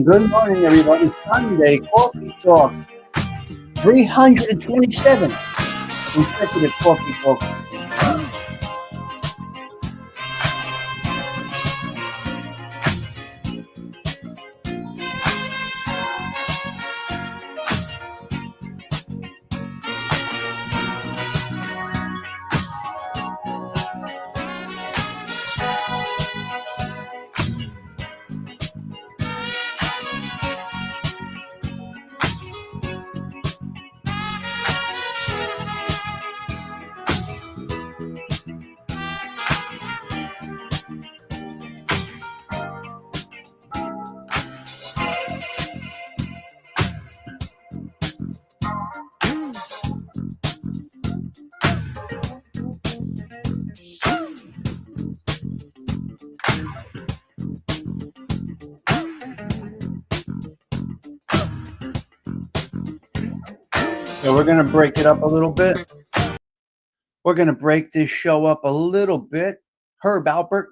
Good morning, everybody. Sunday Coffee Talk, 327 consecutive Coffee Talk. So we're going to break it up a little bit. We're going to break this show up a little bit. Herb Albert,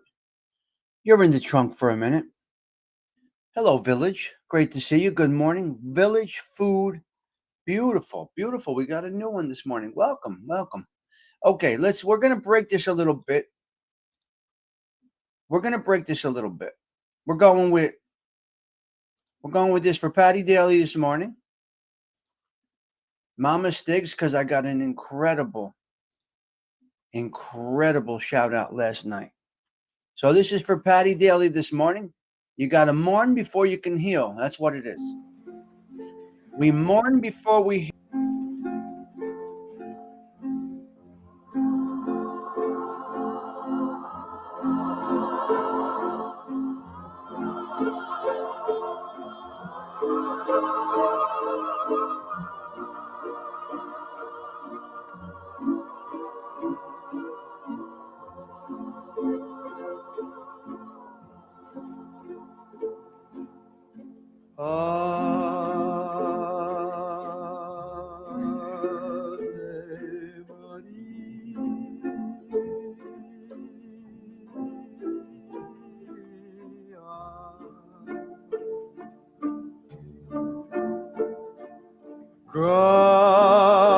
you're in the trunk for a minute. Hello, Village. Great to see you. Good morning. Village Food. Beautiful, beautiful. We got a new one this morning. Welcome, welcome. Okay, we're going to break this a little bit. We're going to break this a little bit. We're going with this for Patty Daly this morning. Mama Stigs, because I got an incredible shout out last night. So this is for Patty Daly this morning. You got to mourn before you can heal. That's what it is. We mourn before we heal.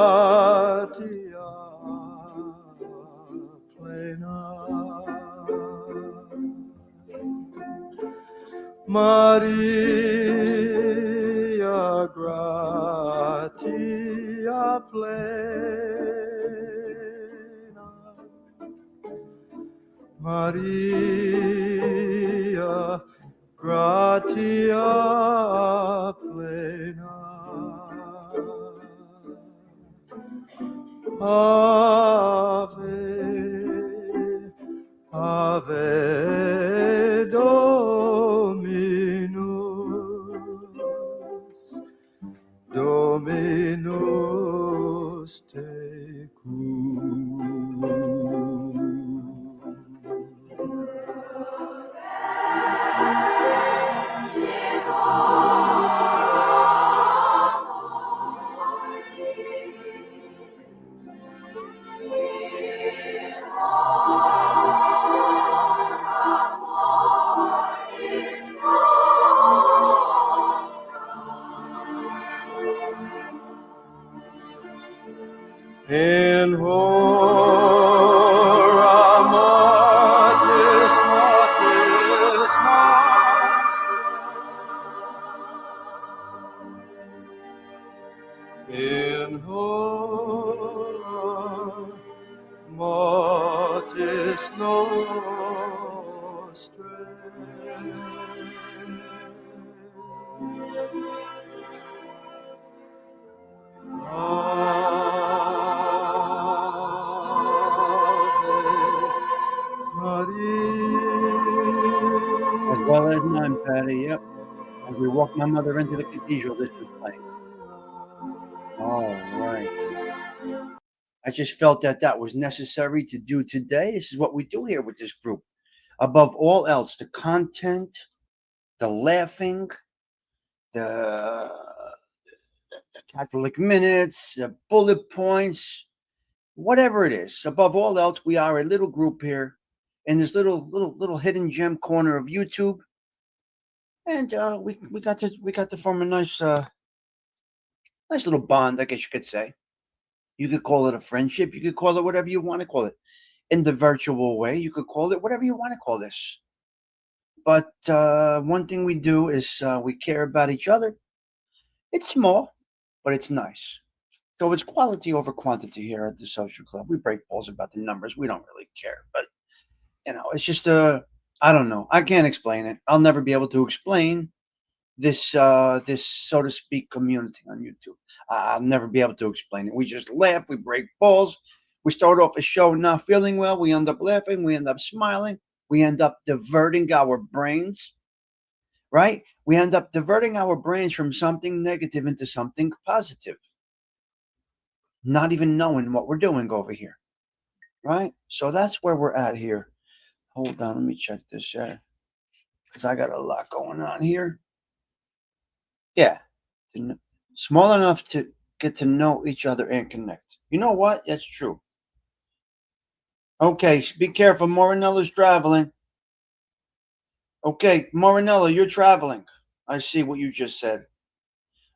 Gratia plena Maria gratia plena Maria gratia plena Ave, Ave Dominus, Dominus tecum. In hora mortis nostra, in hora mortis As well as mine, Patty. Yep. As we walk my mother into the cathedral, this was playing. All right. I just felt that was necessary to do today. This is what we do here with this group. Above all else, the content, the laughing, the Catholic minutes, the bullet points, whatever it is. Above all else, we are a little group here in this little hidden gem corner of YouTube, and we got to form a nice little bond, I guess you could say. You could call it a friendship. You could call it whatever you want to call it. In the virtual way, you could call it whatever you want to call this. But one thing we do is we care about each other. It's small, but it's nice. So it's quality over quantity here at the social club. We break balls about the numbers. We don't really care. But, it's just I don't know. I can't explain it. I'll never be able to explain this so to speak community on YouTube. I'll never be able to explain it. We just laugh, we break balls. We start off a show not feeling well, we end up laughing, we end up smiling, we end up diverting our brains, right? We end up diverting our brains from something negative into something positive, not even knowing what we're doing over here, right? So that's where we're at here. Hold on, let me check this out because I got a lot going on here. Yeah, small enough to get to know each other and connect. You know what? That's true. Okay, be careful. Morinella's traveling. Okay, Morinella, you're traveling. I see what you just said.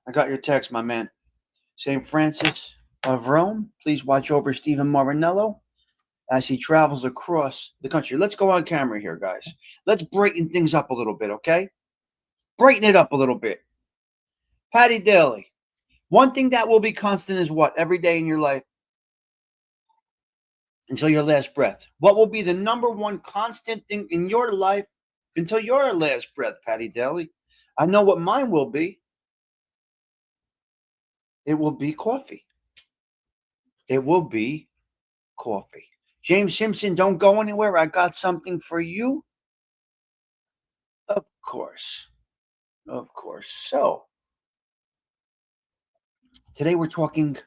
I got your text, my man. St. Francis of Rome, please watch over Stephen Marinello as he travels across the country. Let's go on camera here, guys. Let's brighten things up a little bit, okay? Brighten it up a little bit. Patty Daly, one thing that will be constant is what? Every day in your life until your last breath. What will be the number one constant thing in your life until your last breath, Patty Daly? I know what mine will be. It will be coffee. It will be coffee. James Simpson, don't go anywhere. I got something for you. Of course. Of course. So, today we're talking.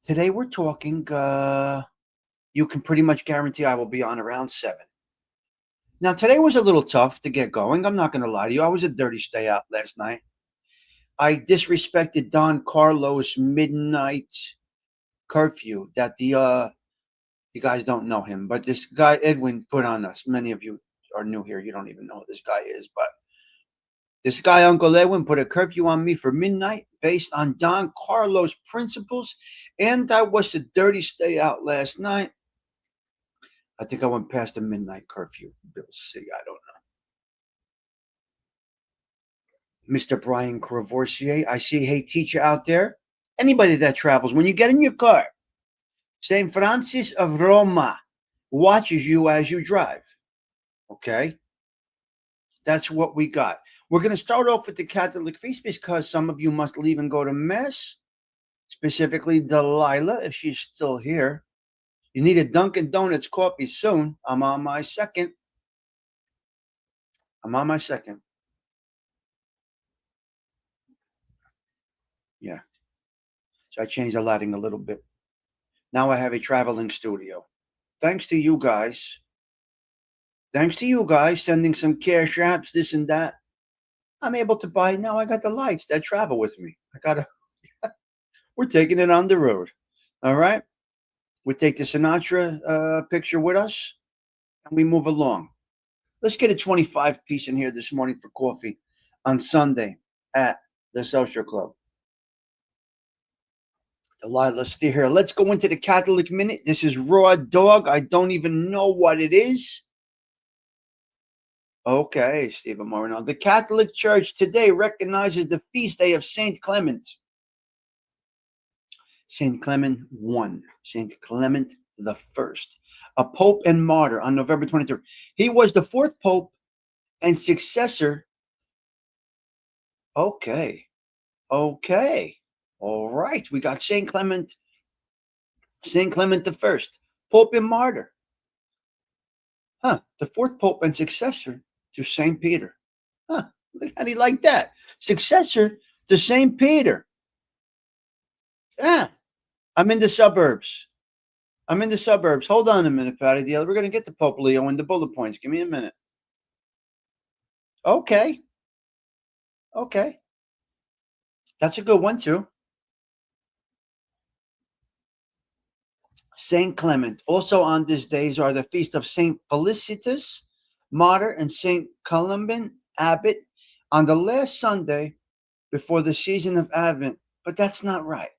You can pretty much guarantee I will be on around 7. Now, today was a little tough to get going. I'm not going to lie to you. I was a dirty stay out last night. I disrespected Don Carlos midnight curfew that you guys don't know him, but this guy Edwin put on us. Many of you are new here. You don't even know who this guy is, but this guy, Uncle Edwin, put a curfew on me for midnight based on Don Carlos principles, and I was a dirty stay out last night. I think I went past the midnight curfew. We'll see. I don't know. Mr. Brian Cravoisier, I see, hey, teacher out there. Anybody that travels, when you get in your car, St. Francis of Roma watches you as you drive. Okay? That's what we got. We're going to start off with the Catholic feast because some of you must leave and go to Mass, specifically Delilah, if she's still here. You need a Dunkin' Donuts coffee soon. I'm on my second. Yeah. So I changed the lighting a little bit. Now I have a traveling studio. Thanks to you guys. Sending some cash apps, this and that. I'm able to buy. Now I got the lights that travel with me. We're taking it on the road. All right. We take the Sinatra picture with us and we move along. Let's get a 25 piece in here this morning for coffee on Sunday at the Social Club. Delilah, stay here. Let's go into the Catholic Minute. This is Raw Dog. I don't even know what it is. Okay, Stephen Moreno. The Catholic Church today recognizes the feast day of Saint Clement. Saint Clement I, Saint Clement the First, a pope and martyr on November 23rd. He was the 4th pope and successor. Okay. All right. We got Saint Clement the First, pope and martyr. The 4th pope and successor to Saint Peter. How do you like that? Successor to Saint Peter. I'm in the suburbs. Hold on a minute, Patty. We're going to get to Pope Leo and the bullet points. Give me a minute. Okay. That's a good one, too. Saint Clement. Also on these days are the feast of Saint Felicitas, martyr, and Saint Columban, abbot, on the last Sunday before the season of Advent. But that's not right.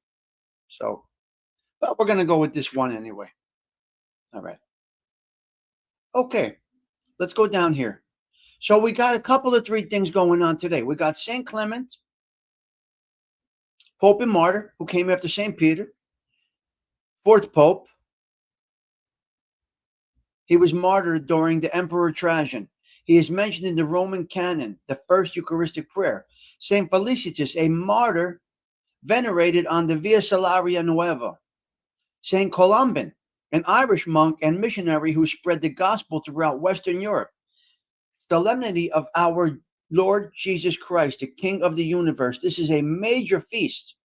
So, but we're going to go with this one anyway. All right. Okay. Let's go down here. So we got a couple of 3 things going on today. We got Saint Clement, Pope and martyr, who came after Saint Peter, 4th Pope. He was martyred during the Emperor Trajan. He is mentioned in the Roman canon, the first Eucharistic prayer. Saint Felicitas, a martyr venerated on the Via Salaria Nueva. Saint Columban, an Irish monk and missionary who spread the gospel throughout Western Europe. Solemnity of our Lord Jesus Christ, the King of the universe. This is a major feast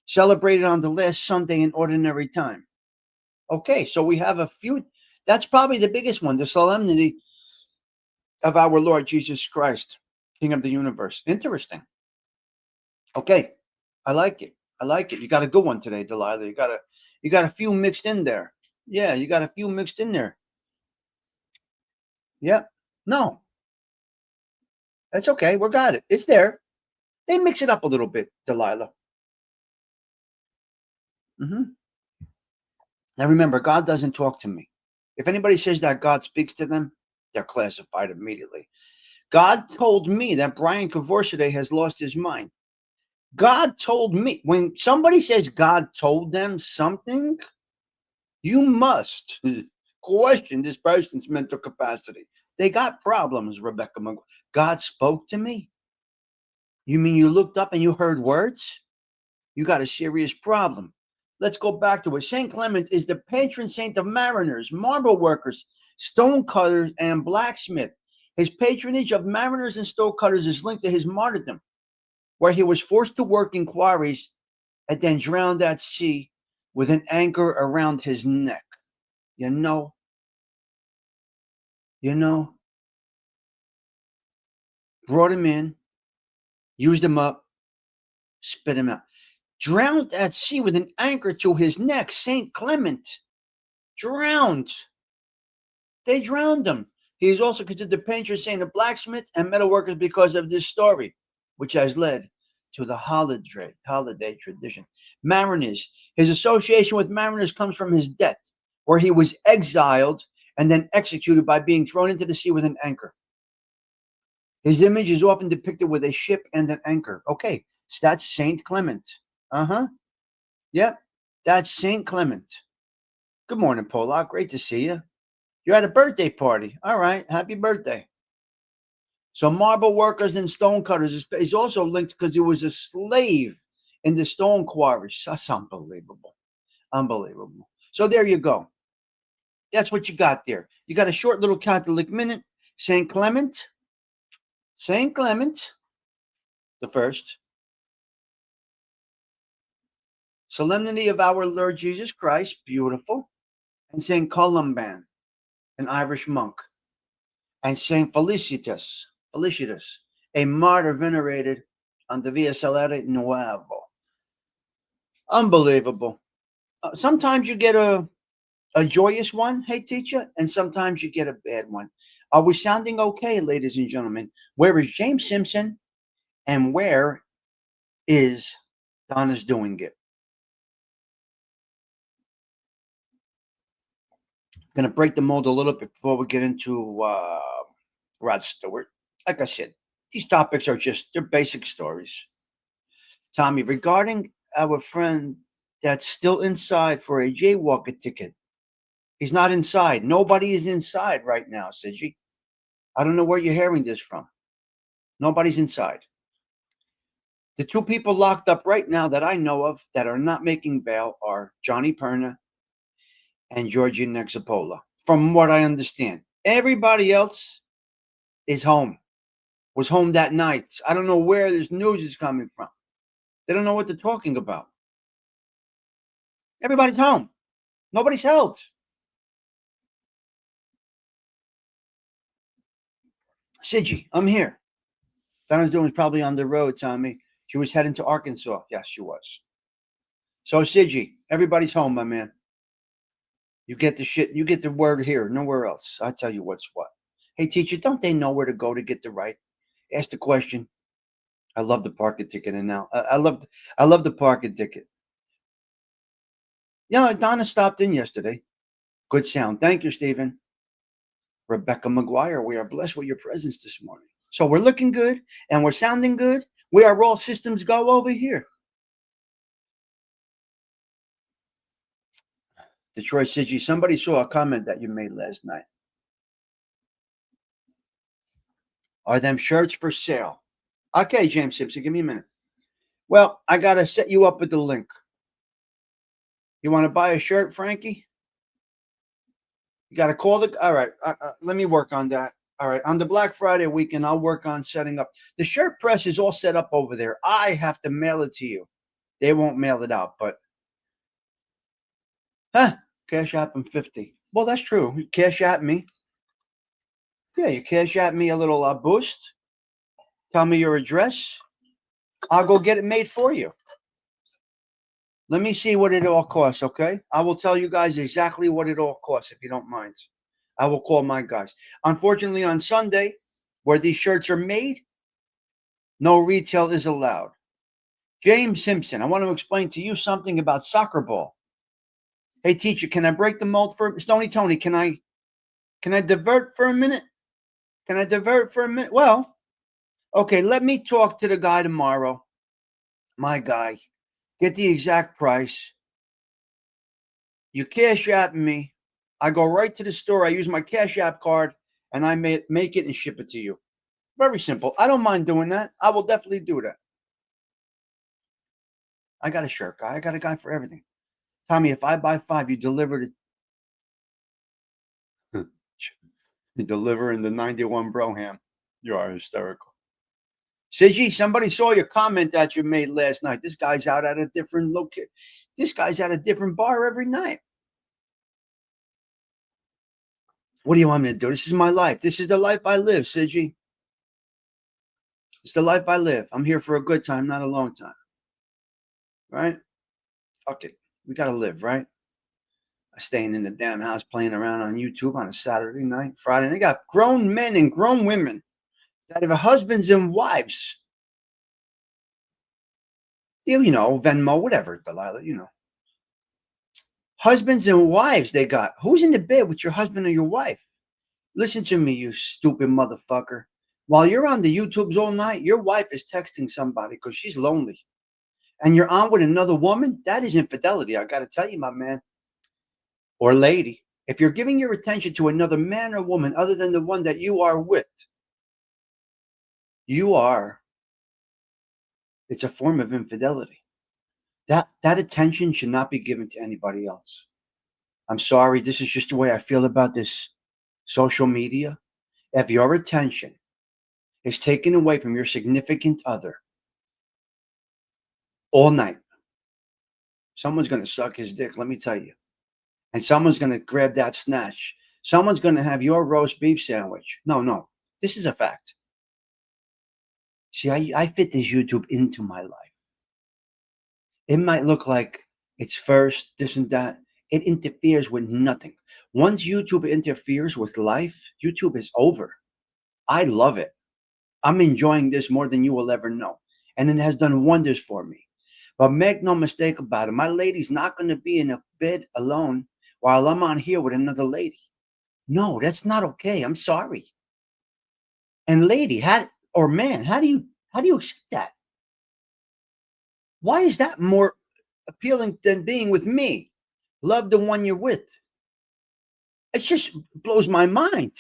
celebrated on the last Sunday in ordinary time. Okay, so we have a few. That's probably the biggest one, the solemnity of our Lord Jesus Christ, King of the universe. Interesting. Okay. I like it. I like it. You got a good one today, Delilah. You got a few mixed in there. Yeah, you got a few mixed in there. Yep. No, that's okay. We got it. It's there. They mix it up a little bit, Delilah. Hmm. Now remember, God doesn't talk to me. If anybody says that God speaks to them, they're classified immediately. God told me that Brian Kavorsade has lost his mind. God told me. When somebody says God told them something, you must question this person's mental capacity. They got problems, Rebecca McGuire. God spoke to me. You mean you looked up and you heard words? You got a serious problem. Let's go back to it. St. Clement is the patron saint of mariners, marble workers, stone cutters, and blacksmith. His patronage of mariners and stone cutters is linked to his martyrdom, where he was forced to work in quarries and then drowned at sea with an anchor around his neck. You know, you know, brought him in, used him up, spit him out. Drowned at sea with an anchor to his neck. St. Clement drowned. They drowned him. He is also considered the patron saint of blacksmiths and metalworkers because of this story, which has led to the holiday tradition. Mariners. His association with mariners comes from his death, where he was exiled and then executed by being thrown into the sea with an anchor. His image is often depicted with a ship and an anchor. Okay, so that's Saint Clement. Uh-huh. Yep, that's Saint Clement. Good morning, Polak. Great to see you. You're at a birthday party. All right, happy birthday. So marble workers and stone cutters is also linked because he was a slave in the stone quarries. That's unbelievable. Unbelievable. So there you go. That's what you got there. You got a short little Catholic minute. Saint Clement. Saint Clement the first. Solemnity of our Lord Jesus Christ. Beautiful. And Saint Columban, an Irish monk. And Saint Felicitas, a martyr venerated on the Via Salata Nuevo. Unbelievable. Sometimes you get a joyous one, hey teacher, and sometimes you get a bad one. Are we sounding okay, ladies and gentlemen? Where is James Simpson and where is Donna's doing it? I'm going to break the mold a little bit before we get into Rod Stewart. Like I said, these topics are they're basic stories. Tommy, regarding our friend that's still inside for a jaywalker ticket. He's not inside. Nobody is inside right now, Sidgy. I don't know where you're hearing this from. Nobody's inside. The two people locked up right now that I know of that are not making bail are Johnny Perna and Georgie Nexapola, from what I understand. Everybody else is home, was home that night. I don't know where this news is coming from. They don't know what they're talking about. Everybody's home. Nobody's held. Sidgy, I'm here. Donna's doing is probably on the road, Tommy. She was heading to Arkansas. Yes, she was. So, Sidgy, everybody's home, my man. You get the shit. You get the word here, nowhere else. I tell you what's what. Hey, teacher, don't they know where to go to get the right? Ask the question. I love the parking ticket, and now I love the parking ticket. Yeah, Donna stopped in yesterday. Good sound. Thank you, Stephen. Rebecca McGuire, we are blessed with your presence this morning. So we're looking good and we're sounding good. We are all systems go over here. Detroit City, somebody saw a comment that you made last night. Are them shirts for sale? Okay, James Simpson, give me a minute. Well, I got to set you up with the link. You want to buy a shirt, Frankie? You got to call the. All right, let me work on that. All right, on the Black Friday weekend, I'll work on setting up. The shirt press is all set up over there. I have to mail it to you. They won't mail it out, but. Cash app them 50. Well, that's true. You cash app me. Yeah, you cash app me a little boost. Tell me your address. I'll go get it made for you. Let me see what it all costs, okay? I will tell you guys exactly what it all costs if you don't mind. I will call my guys. Unfortunately, on Sunday, where these shirts are made, no retail is allowed. James Simpson, I want to explain to you something about soccer ball. Hey, teacher, can I break the mold for Stony Tony? Can I divert for a minute? Can I divert for a minute? Well, okay, let me talk to the guy tomorrow. My guy. Get the exact price. You cash app me. I go right to the store. I use my cash app card and I make it and ship it to you. Very simple. I don't mind doing that. I will definitely do that. I got a shirt guy. I got a guy for everything. Tommy, if I buy 5, you deliver it. You deliver in the 91 Broham. You are hysterical. Sigi, somebody saw your comment that you made last night. This guy's out at a different location. This guy's at a different bar every night. What do you want me to do? This is my life. This is the life I live, Sigi. It's the life I live. I'm here for a good time, not a long time. Right? Fuck it. We got to live, right? Staying in the damn house playing around on YouTube on a Saturday night, Friday. They got grown men and grown women that have husbands and wives. You know, Venmo, whatever, Delilah, you know. Husbands and wives they got. Who's in the bed with your husband or your wife? Listen to me, you stupid motherfucker. While you're on the YouTubes all night, your wife is texting somebody because she's lonely. And you're on with another woman? That is infidelity. I got to tell you, my man or lady. If you're giving your attention to another man or woman other than the one that you are with, it's a form of infidelity. That attention should not be given to anybody else. I'm sorry, this is just the way I feel about this social media. If your attention is taken away from your significant other all night, someone's going to suck his dick, let me tell you. And someone's going to grab that snatch. Someone's going to have your roast beef sandwich. No, this is a fact. See, I fit this YouTube into my life. It might look like it's first, this and that. It interferes with nothing. Once YouTube interferes with life, YouTube is over. I love it. I'm enjoying this more than you will ever know. And it has done wonders for me. But make no mistake about it, my lady's not going to be in a bed alone while I'm on here with another lady. No, that's not okay. I'm sorry. And lady, man, how do you accept that? Why is that more appealing than being with me? Love the one you're with. It just blows my mind.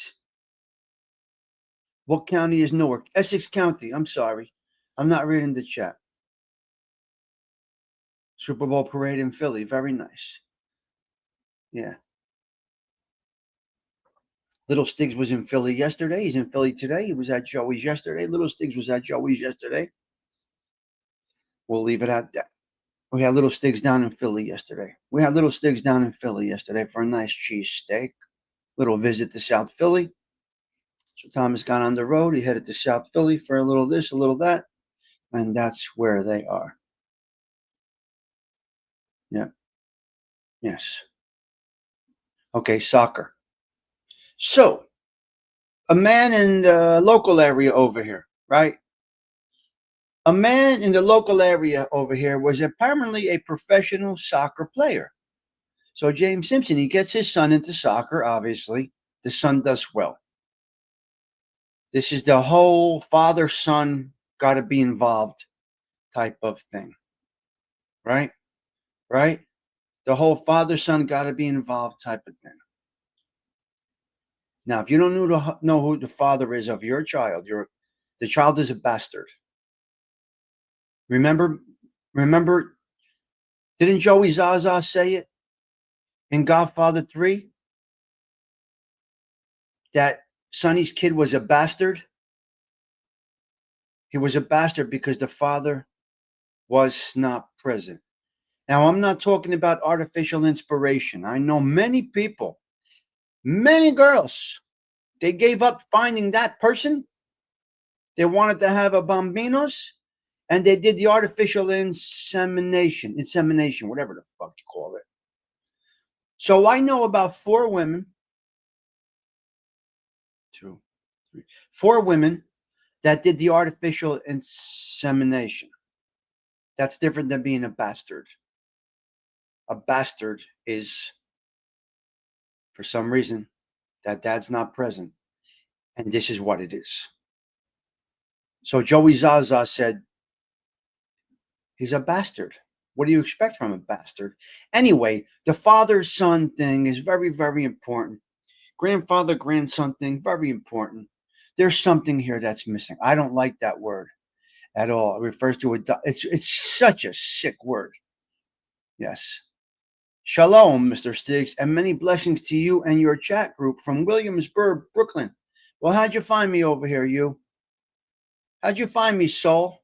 What county is Newark? Essex County. I'm sorry. I'm not reading the chat. Super Bowl parade in Philly. Very nice. Yeah. Little Stigs was in Philly yesterday. He's in Philly today. He was at Joey's yesterday. Little Stigs was at Joey's yesterday. We'll leave it at that. We had Little Stigs down in Philly yesterday. For a nice cheese steak. Little visit to South Philly. So Thomas got on the road. He headed to South Philly for a little this, a little that. And that's where they are. Yeah. Yes. Okay, soccer. So, a man in the local area over here, right? A man in the local area over here was apparently a professional soccer player. So James Simpson, he gets his son into soccer, obviously. The son does well. This is the whole father-son got to be involved type of thing. Right? Right? The whole father-son got to be involved type of thing. Now, if you don't know who the father is of your child, the child is a bastard. Remember, didn't Joey Zaza say it in Godfather 3? That Sonny's kid was a bastard? He was a bastard because the father was not present. Now, I'm not talking about artificial inspiration. I know many people, many girls, they gave up finding that person. They wanted to have a bambinos, And they did the artificial insemination, whatever the fuck you call it. So I know about 4 women, 2, 3, 4 women that did the artificial insemination. That's different than being a bastard. A bastard is, for some reason, that dad's not present. And this is what it is. So Joey Zaza said, he's a bastard. What do you expect from a bastard? Anyway, the father-son thing is very, very important. Grandfather-grandson thing, very important. There's something here that's missing. I don't like that word at all. It refers to it's such a sick word. Yes. Shalom, Mr. Stigs, and many blessings to you and your chat group from Williamsburg, Brooklyn. Well, how'd you find me over here, you? How'd you find me, soul?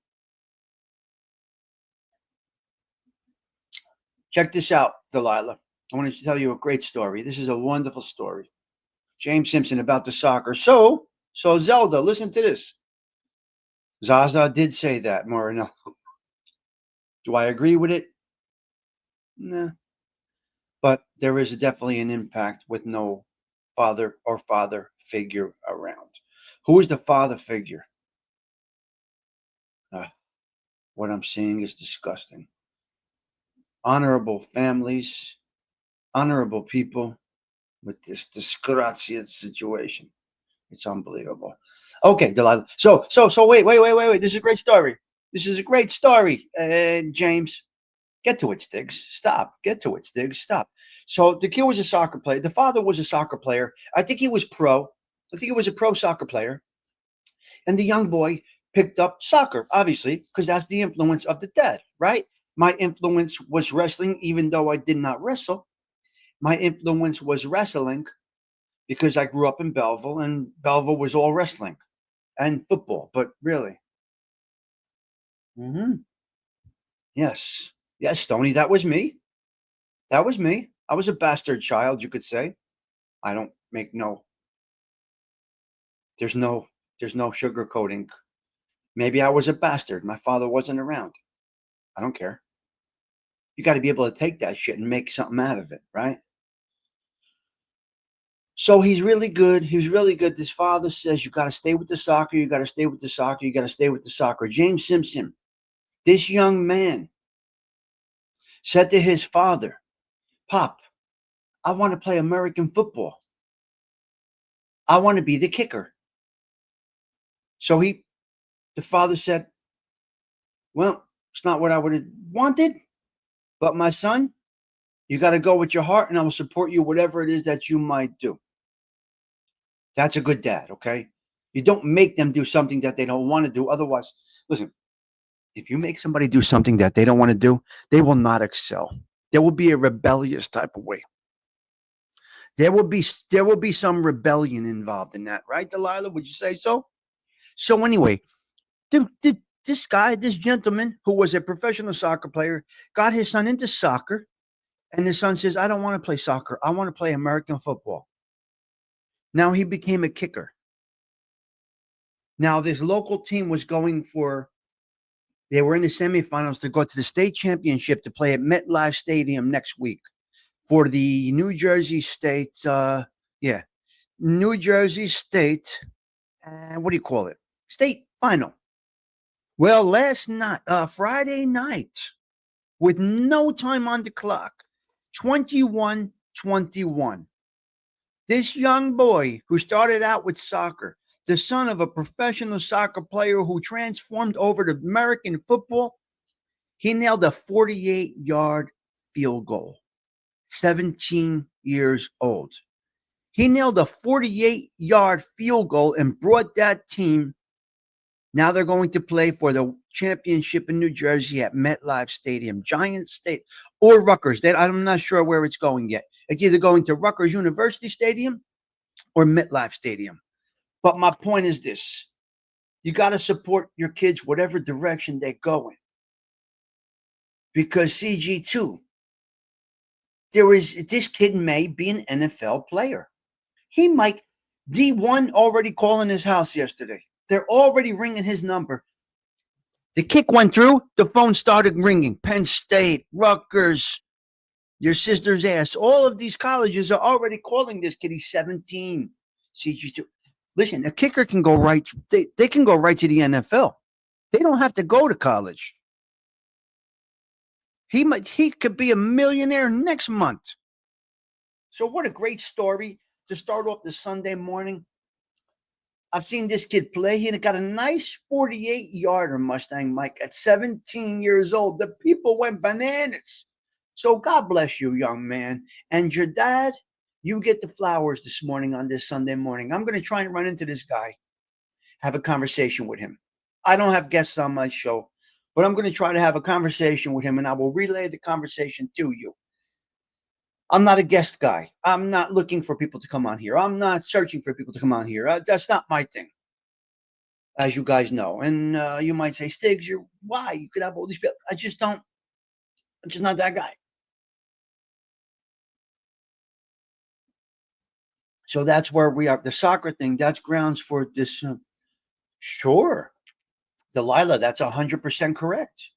Check this out, Delilah. I want to tell you a great story. This is a wonderful story. James Simpson about the soccer. So Zelda, listen to this. Zaza did say that, Moreno. Do I agree with it? Nah. But there is definitely an impact with no father or father figure around. Who is the father figure? What I'm seeing is disgusting. Honorable families, honorable people with this disgraziate situation. It's unbelievable. Okay, Delilah. So wait. This is a great story. James. Get to it, Stigs. Stop. Get to it, Stigs. Stop. So the kid was a soccer player. The father was a soccer player. I think he was pro. I think he was a pro soccer player. And the young boy picked up soccer, obviously, because that's the influence of the dad, right? My influence was wrestling, even though I did not wrestle. My influence was wrestling because I grew up in Belleville, and Belleville was all wrestling and football, but really. Yes, Stoney, that was me. I was a bastard child, you could say. I don't make there's no sugarcoating. Maybe I was a bastard. My father wasn't around. I don't care. You got to be able to take that shit and make something out of it, right? So he's really good. He was really good. His father says, you got to stay with the soccer. You got to stay with the soccer. You got to stay with the soccer. James Simpson, this young man, said to his father, Pop, I want to play American football. I want to be the kicker. So the father said, well, it's not what I would have wanted, but my son, you got to go with your heart, and I will support you, whatever it is that you might do. That's a good dad, okay? You don't make them do something that they don't want to do. Otherwise, listen, if you make somebody do something that they don't want to do, they will not excel. There will be a rebellious type of way. There will be some rebellion involved in that, right, Delilah? Would you say so? So anyway, this gentleman who was a professional soccer player, got his son into soccer, and his son says, I don't want to play soccer. I want to play American football. Now he became a kicker. Now this local team was they were in the semifinals to go to the state championship to play at MetLife Stadium next week for the New Jersey State, New Jersey State, what do you call it? State final. Well, last night, Friday night, with no time on the clock, 21-21. This young boy who started out with soccer, the son of a professional soccer player who transformed over to American football, he nailed a 48-yard field goal, 17 years old. He nailed a 48-yard field goal and brought that team. Now they're going to play for the championship in New Jersey at MetLife Stadium, Giant State, or Rutgers. I'm not sure where it's going yet. It's either going to Rutgers University Stadium or MetLife Stadium. But my point is this. You got to support your kids whatever direction they're going. Because CG2, this kid may be an NFL player. He might. D1 already calling his house yesterday. They're already ringing his number. The kick went through. The phone started ringing. Penn State, Rutgers, your sister's ass. All of these colleges are already calling this kid. He's 17. CG2. Listen, a kicker can go right. They can go right to the NFL. They don't have to go to college. He could be a millionaire next month. So what a great story to start off the Sunday morning. I've seen this kid play. He got a nice 48-yarder Mustang, Mike, at 17 years old. The people went bananas. So God bless you, young man. And your dad, you get the flowers this morning on this Sunday morning. I'm going to try and run into this guy, have a conversation with him. I don't have guests on my show, but I'm going to try to have a conversation with him, and I will relay the conversation to you. I'm not a guest guy. I'm not looking for people to come on here. I'm not searching for people to come on here. That's not my thing, as you guys know. And you might say, Stigs, why? You could have all these people. I just don't. I'm just not that guy. So that's where we are. The soccer thing, that's grounds for this. Sure. Delilah, that's 100% correct.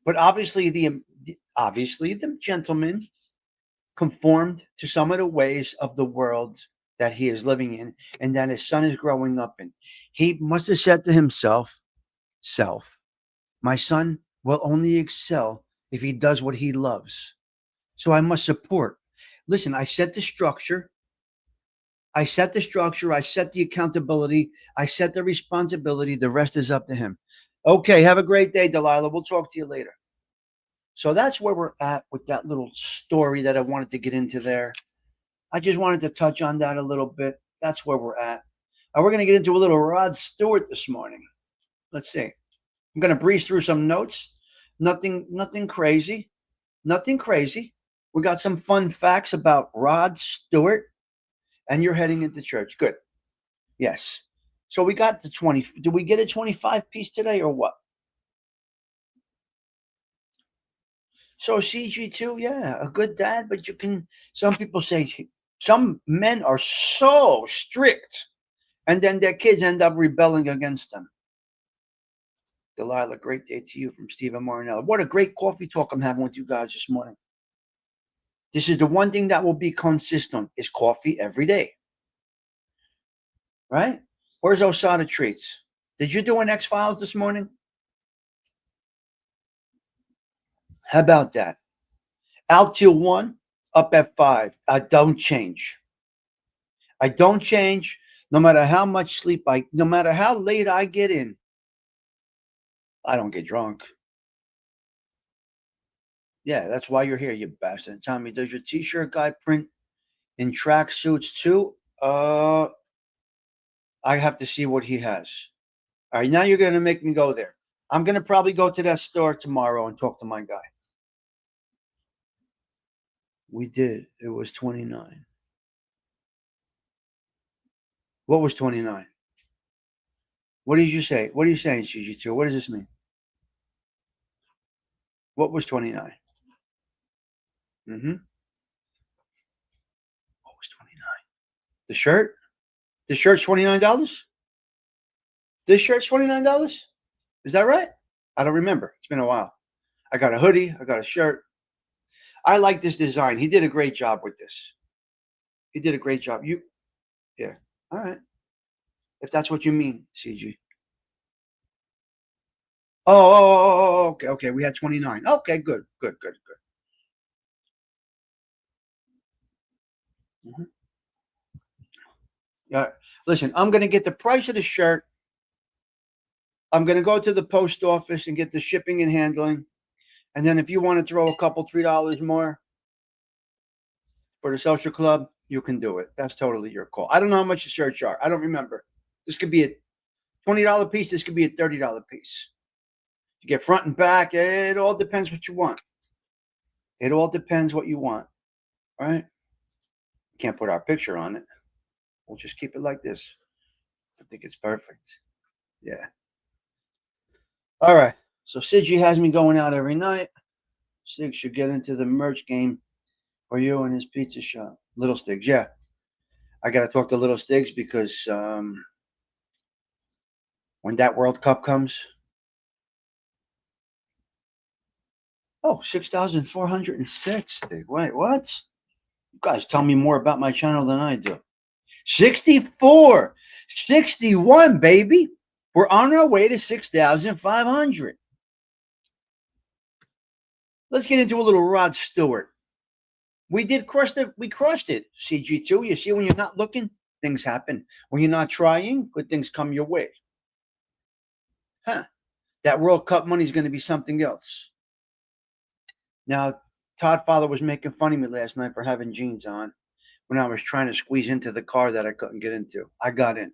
But obviously the gentleman conformed to some of the ways of the world that he is living in and that his son is growing up in. He must have said to himself, my son will only excel if he does what he loves. So I must support. Listen, I set the structure. I set the accountability. I set the responsibility. The rest is up to him. Okay, have a great day, Delilah. We'll talk to you later. So that's where we're at with that little story that I wanted to get into there. I just wanted to touch on that a little bit. That's where we're at. We're going to get into a little Rod Stewart this morning. Let's see. I'm going to breeze through some notes. Nothing crazy. Nothing crazy. We got some fun facts about Rod Stewart. And you're heading into church. Good. Yes. So we got the 20. Did we get a 25 piece today or what? So CG2, yeah, a good dad, but some people say some men are so strict and then their kids end up rebelling against them. Delilah, great day to you from Stephen Marinella. What a great coffee talk I'm having with you guys this morning. This is the one thing that will be consistent is coffee every day. Right? Where's Osada Treats? Did you do an X-Files this morning? How about that? Out till 1, up at 5. I don't change. No matter how much sleep no matter how late I get in. I don't get drunk. Yeah, that's why you're here, you bastard. Tommy, does your t-shirt guy print in track suits too? I have to see what he has. All right, now you're going to make me go there. I'm going to probably go to that store tomorrow and talk to my guy. We did. It was 29. What was 29? What did you say? What are you saying, CG2? What does this mean? What was 29? Mm-hmm. What was 29? The shirt? The shirt's $29? This shirt's $29? Is that right? I don't remember. It's been a while. I got a hoodie. I got a shirt. I like this design. He did a great job with this. He did a great job. Yeah. All right. If that's what you mean, CG. Oh, okay. We had 29. Okay, good. Mm-hmm. Yeah. Listen, I'm going to get the price of the shirt. I'm going to go to the post office and get the shipping and handling. And then if you want to throw a couple, $3 more for the social club, you can do it. That's totally your call. I don't know how much the shirts are. I don't remember. This could be a $20 piece. This could be a $30 piece. You get front and back. It all depends what you want. All right? Can't put our picture on it. We'll just keep it like this. I think it's perfect. Yeah. All right. So Sidgy has me going out every night. Stig should get into the merch game for you and his pizza shop. Little Stigs, yeah. I got to talk to Little Stigs because when that World Cup comes, Oh, 6,460. Wait, what? You guys tell me more about my channel than I do. 64, 61, baby. We're on our way to 6,500. Let's get into a little Rod Stewart. We did crush it. We crushed it. CG2. You see, when you're not looking, things happen. When you're not trying, good things come your way. Huh. That World Cup money is going to be something else. Now, Todd Father was making fun of me last night for having jeans on when I was trying to squeeze into the car that I couldn't get into. I got in.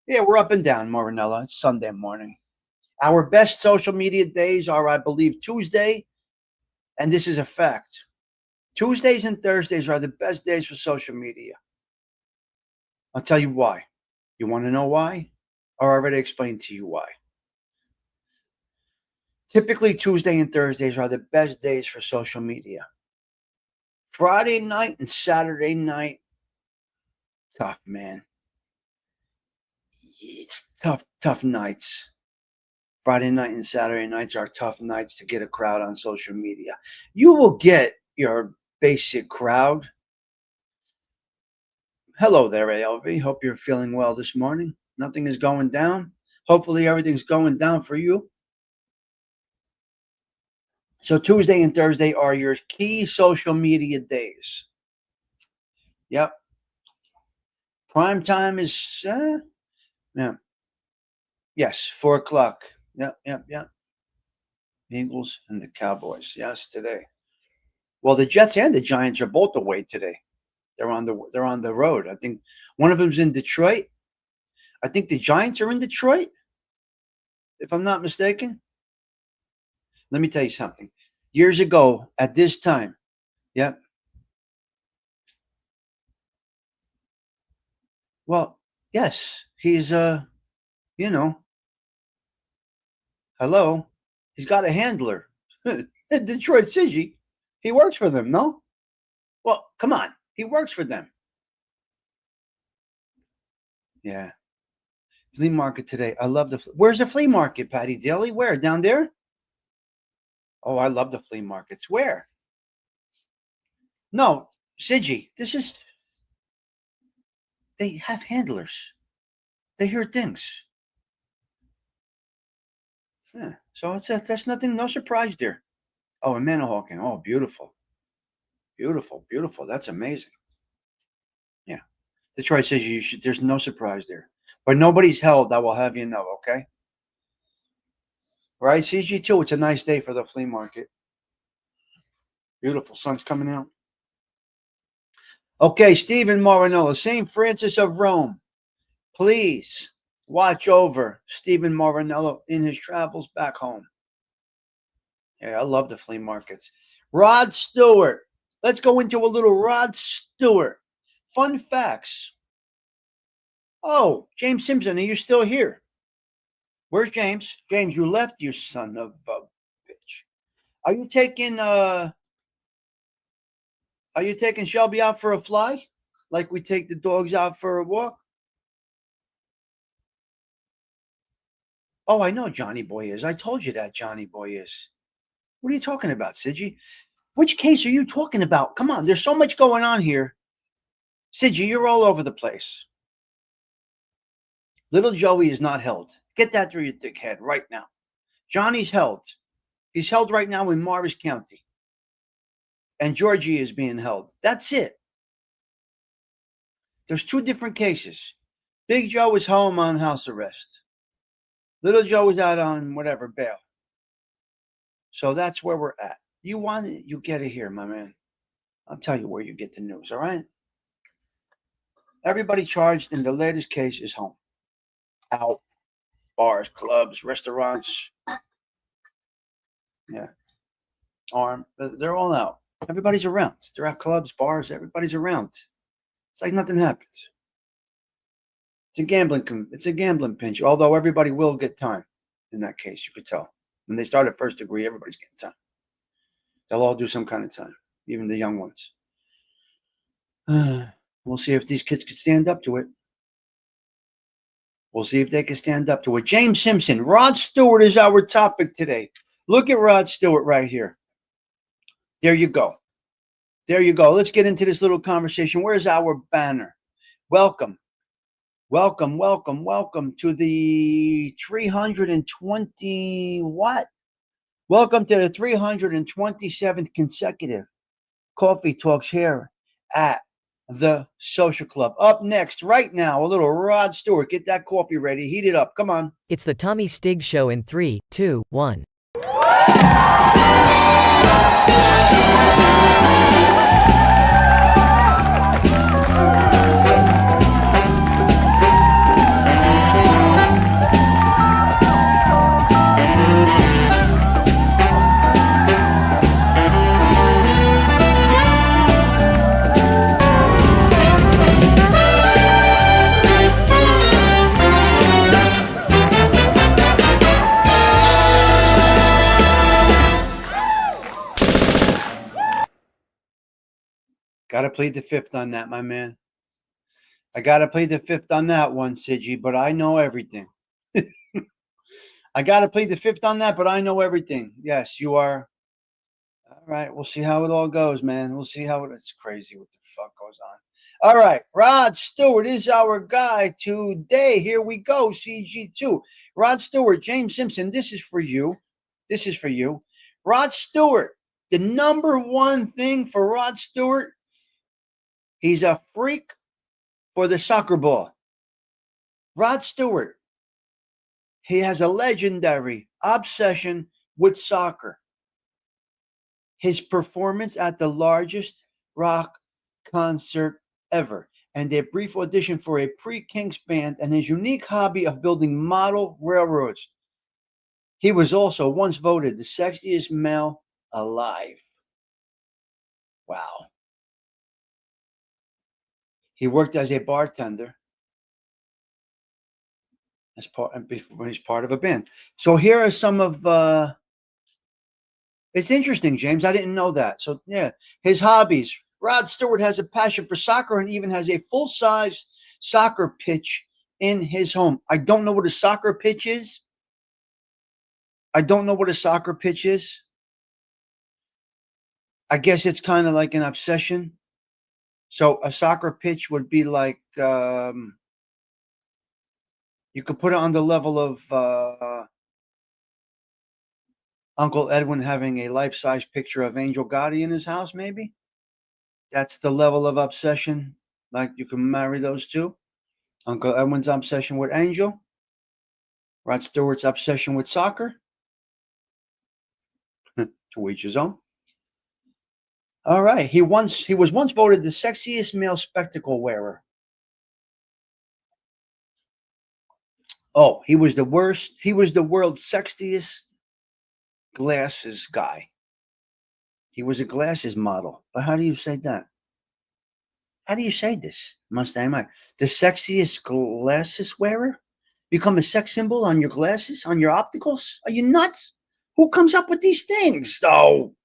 Yeah, we're up and down, Marinella. It's Sunday morning. Our best social media days are, I believe, Tuesday, and this is a fact. Tuesdays and Thursdays are the best days for social media. I'll tell you why. You want to know why? Or I already explained to you why. Typically, Tuesday and Thursdays are the best days for social media. Friday night and Saturday night, tough, man. It's tough nights. Friday night and Saturday nights are tough nights to get a crowd on social media. You will get your basic crowd. Hello there, ALV. Hope you're feeling well this morning. Nothing is going down. Hopefully everything's going down for you. So Tuesday and Thursday are your key social media days. Yep. Prime time is, yeah. Yes, 4 o'clock. Yep. Eagles and the Cowboys. Yes, today. Well, the Jets and the Giants are both away today. They're on the road. I think one of them's in Detroit. I think the Giants are in Detroit, if I'm not mistaken. Let me tell you something. Years ago, at this time, yep. Well, yes, he's hello. He's got a handler. Detroit City. He works for them, no? Well, come on. He works for them. Yeah. Flea market today. I love where's the flea market, Patty Daly? Where? Down there? Oh, I love the flea markets. Where? No, Sigi. They have handlers. They hear things. Yeah. So that's nothing, no surprise there. Oh, and Manahawkin. Oh, beautiful. Beautiful. That's amazing. Yeah. Detroit says you should, there's no surprise there. But nobody's held, I will have you know, okay? Right, CG2, it's a nice day for the flea market. Beautiful. Sun's coming out. Okay, Stephen Marinello, St. Francis of Rome. Please watch over Stephen Marinello in his travels back home. Yeah, I love the flea markets. Rod Stewart. Let's go into a little Rod Stewart. Fun facts. Oh, James Simpson, are you still here? Where's James? James, you left, you son of a bitch. Are you taking Shelby out for a fly? Like we take the dogs out for a walk? Oh, I know Johnny Boy is. I told you that Johnny Boy is. What are you talking about, Sidgy? Which case are you talking about? Come on, there's so much going on here. Sidgy, you're all over the place. Little Joey is not held. Get that through your thick head right now. Johnny's held. He's held right now in Morris County. And Georgie is being held. That's it. There's 2 different cases. Big Joe is home on house arrest. Little Joe is out on whatever, bail. So that's where we're at. You want it, you get it here, my man. I'll tell you where you get the news, all right? Everybody charged in the latest case is home. Out. Bars, clubs, restaurants. Yeah. They're all out. Everybody's around. They're at clubs, bars, everybody's around. It's like nothing happens. It's a gambling pinch, although everybody will get time in that case, you could tell. When they start at first degree, everybody's getting time. They'll all do some kind of time, even the young ones. We'll see if these kids can stand up to it. We'll see if they can stand up to it. James Simpson, Rod Stewart is our topic today. Look at Rod Stewart right here. There you go. There you go. Let's get into this little conversation. Where's our banner? Welcome. Welcome to the 320 what? Welcome to the 327th consecutive Coffee Talks here at the Social Club. Up next, right now, a little Rod Stewart. Get that coffee ready. Heat it up. Come on. It's the Tommy Stigs Show in 3, 2, 1. Got to plead the fifth on that, my man. I got to plead the fifth on that one, Siggy, but I know everything. I got to plead the fifth on that, but I know everything. Yes, you are. All right, we'll see how it all goes, man. We'll see how it's crazy what the fuck goes on. All right, Rod Stewart is our guy today. Here we go, CG2. Rod Stewart, James Simpson, this is for you. This is for you. Rod Stewart, the number one thing for Rod Stewart, he's a freak for the soccer ball. Rod Stewart, he has a legendary obsession with soccer. His performance at the largest rock concert ever, and a brief audition for a pre-Kings band, and his unique hobby of building model railroads. He was also once voted the sexiest male alive. Wow. He worked as a bartender when he's part of a band. So here are some of it's interesting, James. I didn't know that. So yeah, his hobbies. Rod Stewart has a passion for soccer and even has a full-size soccer pitch in his home. I don't know what a soccer pitch is. I guess it's kind of like an obsession. So a soccer pitch would be like you could put it on the level of Uncle Edwin having a life-size picture of Angel Gotti in his house, maybe. That's the level of obsession. Like you can marry those two. Uncle Edwin's obsession with Angel. Rod Stewart's obsession with soccer. To each his own. All right. He was once voted the sexiest male spectacle wearer. Oh, he was the worst. He was the world's sexiest glasses guy. He was a glasses model. But how do you say that? How do you say this? Mustang Mike. The sexiest glasses wearer? Become a sex symbol on your glasses, on your opticals? Are you nuts? Who comes up with these things, though?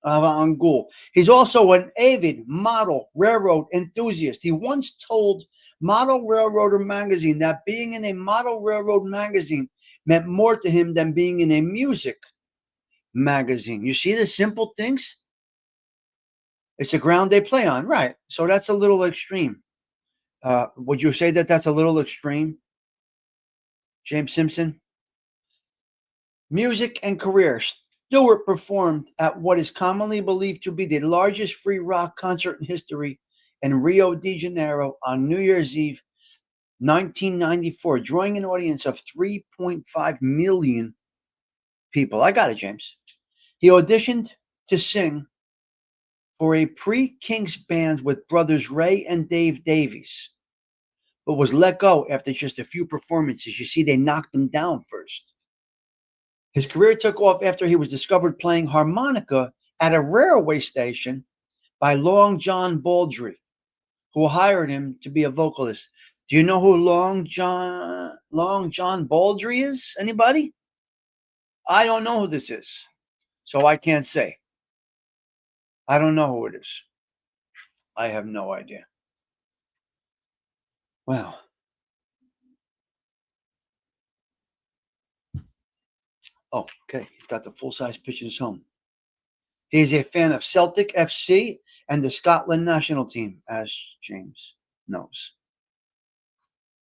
Angoul. He's also an avid model railroad enthusiast. He once told Model Railroader magazine that being in a model railroad magazine meant more to him than being in a music magazine. You see the simple things? It's the ground they play on, right? So that's a little extreme. Would you say that that's a little extreme, James Simpson? Music and career. Stewart performed at what is commonly believed to be the largest free rock concert in history in Rio de Janeiro on New Year's Eve, 1994, drawing an audience of 3.5 million people. I got it, James. He auditioned to sing for a pre-Kings band with brothers Ray and Dave Davies, but was let go after just a few performances. You see, they knocked him down first. His career took off after he was discovered playing harmonica at a railway station by Long John Baldry, who hired him to be a vocalist. Do you know who Long John Baldry is? Anybody? I don't know who this is, so I can't say. I don't know who it is. I have no idea. Well, Oh, okay. He's got the full-size pictures home. He is a fan of Celtic FC and the Scotland national team, as James knows.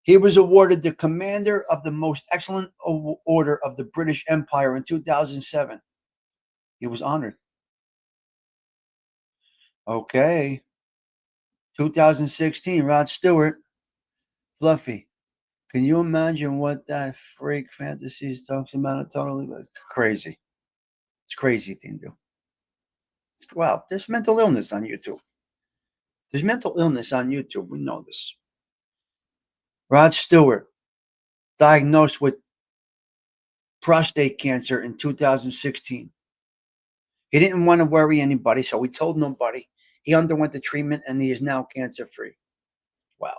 He was awarded the Commander of the Most Excellent Order of the British Empire in 2007. He was honored. Okay. 2016, Rod Stewart, Fluffy. Can you imagine what that freak fantasies talks about? It totally crazy. It's crazy thing to do. Well, there's mental illness on YouTube. There's mental illness on YouTube. We know this. Rod Stewart, diagnosed with prostate cancer in 2016. He didn't want to worry anybody, so he told nobody. He underwent the treatment and he is now cancer free. Wow.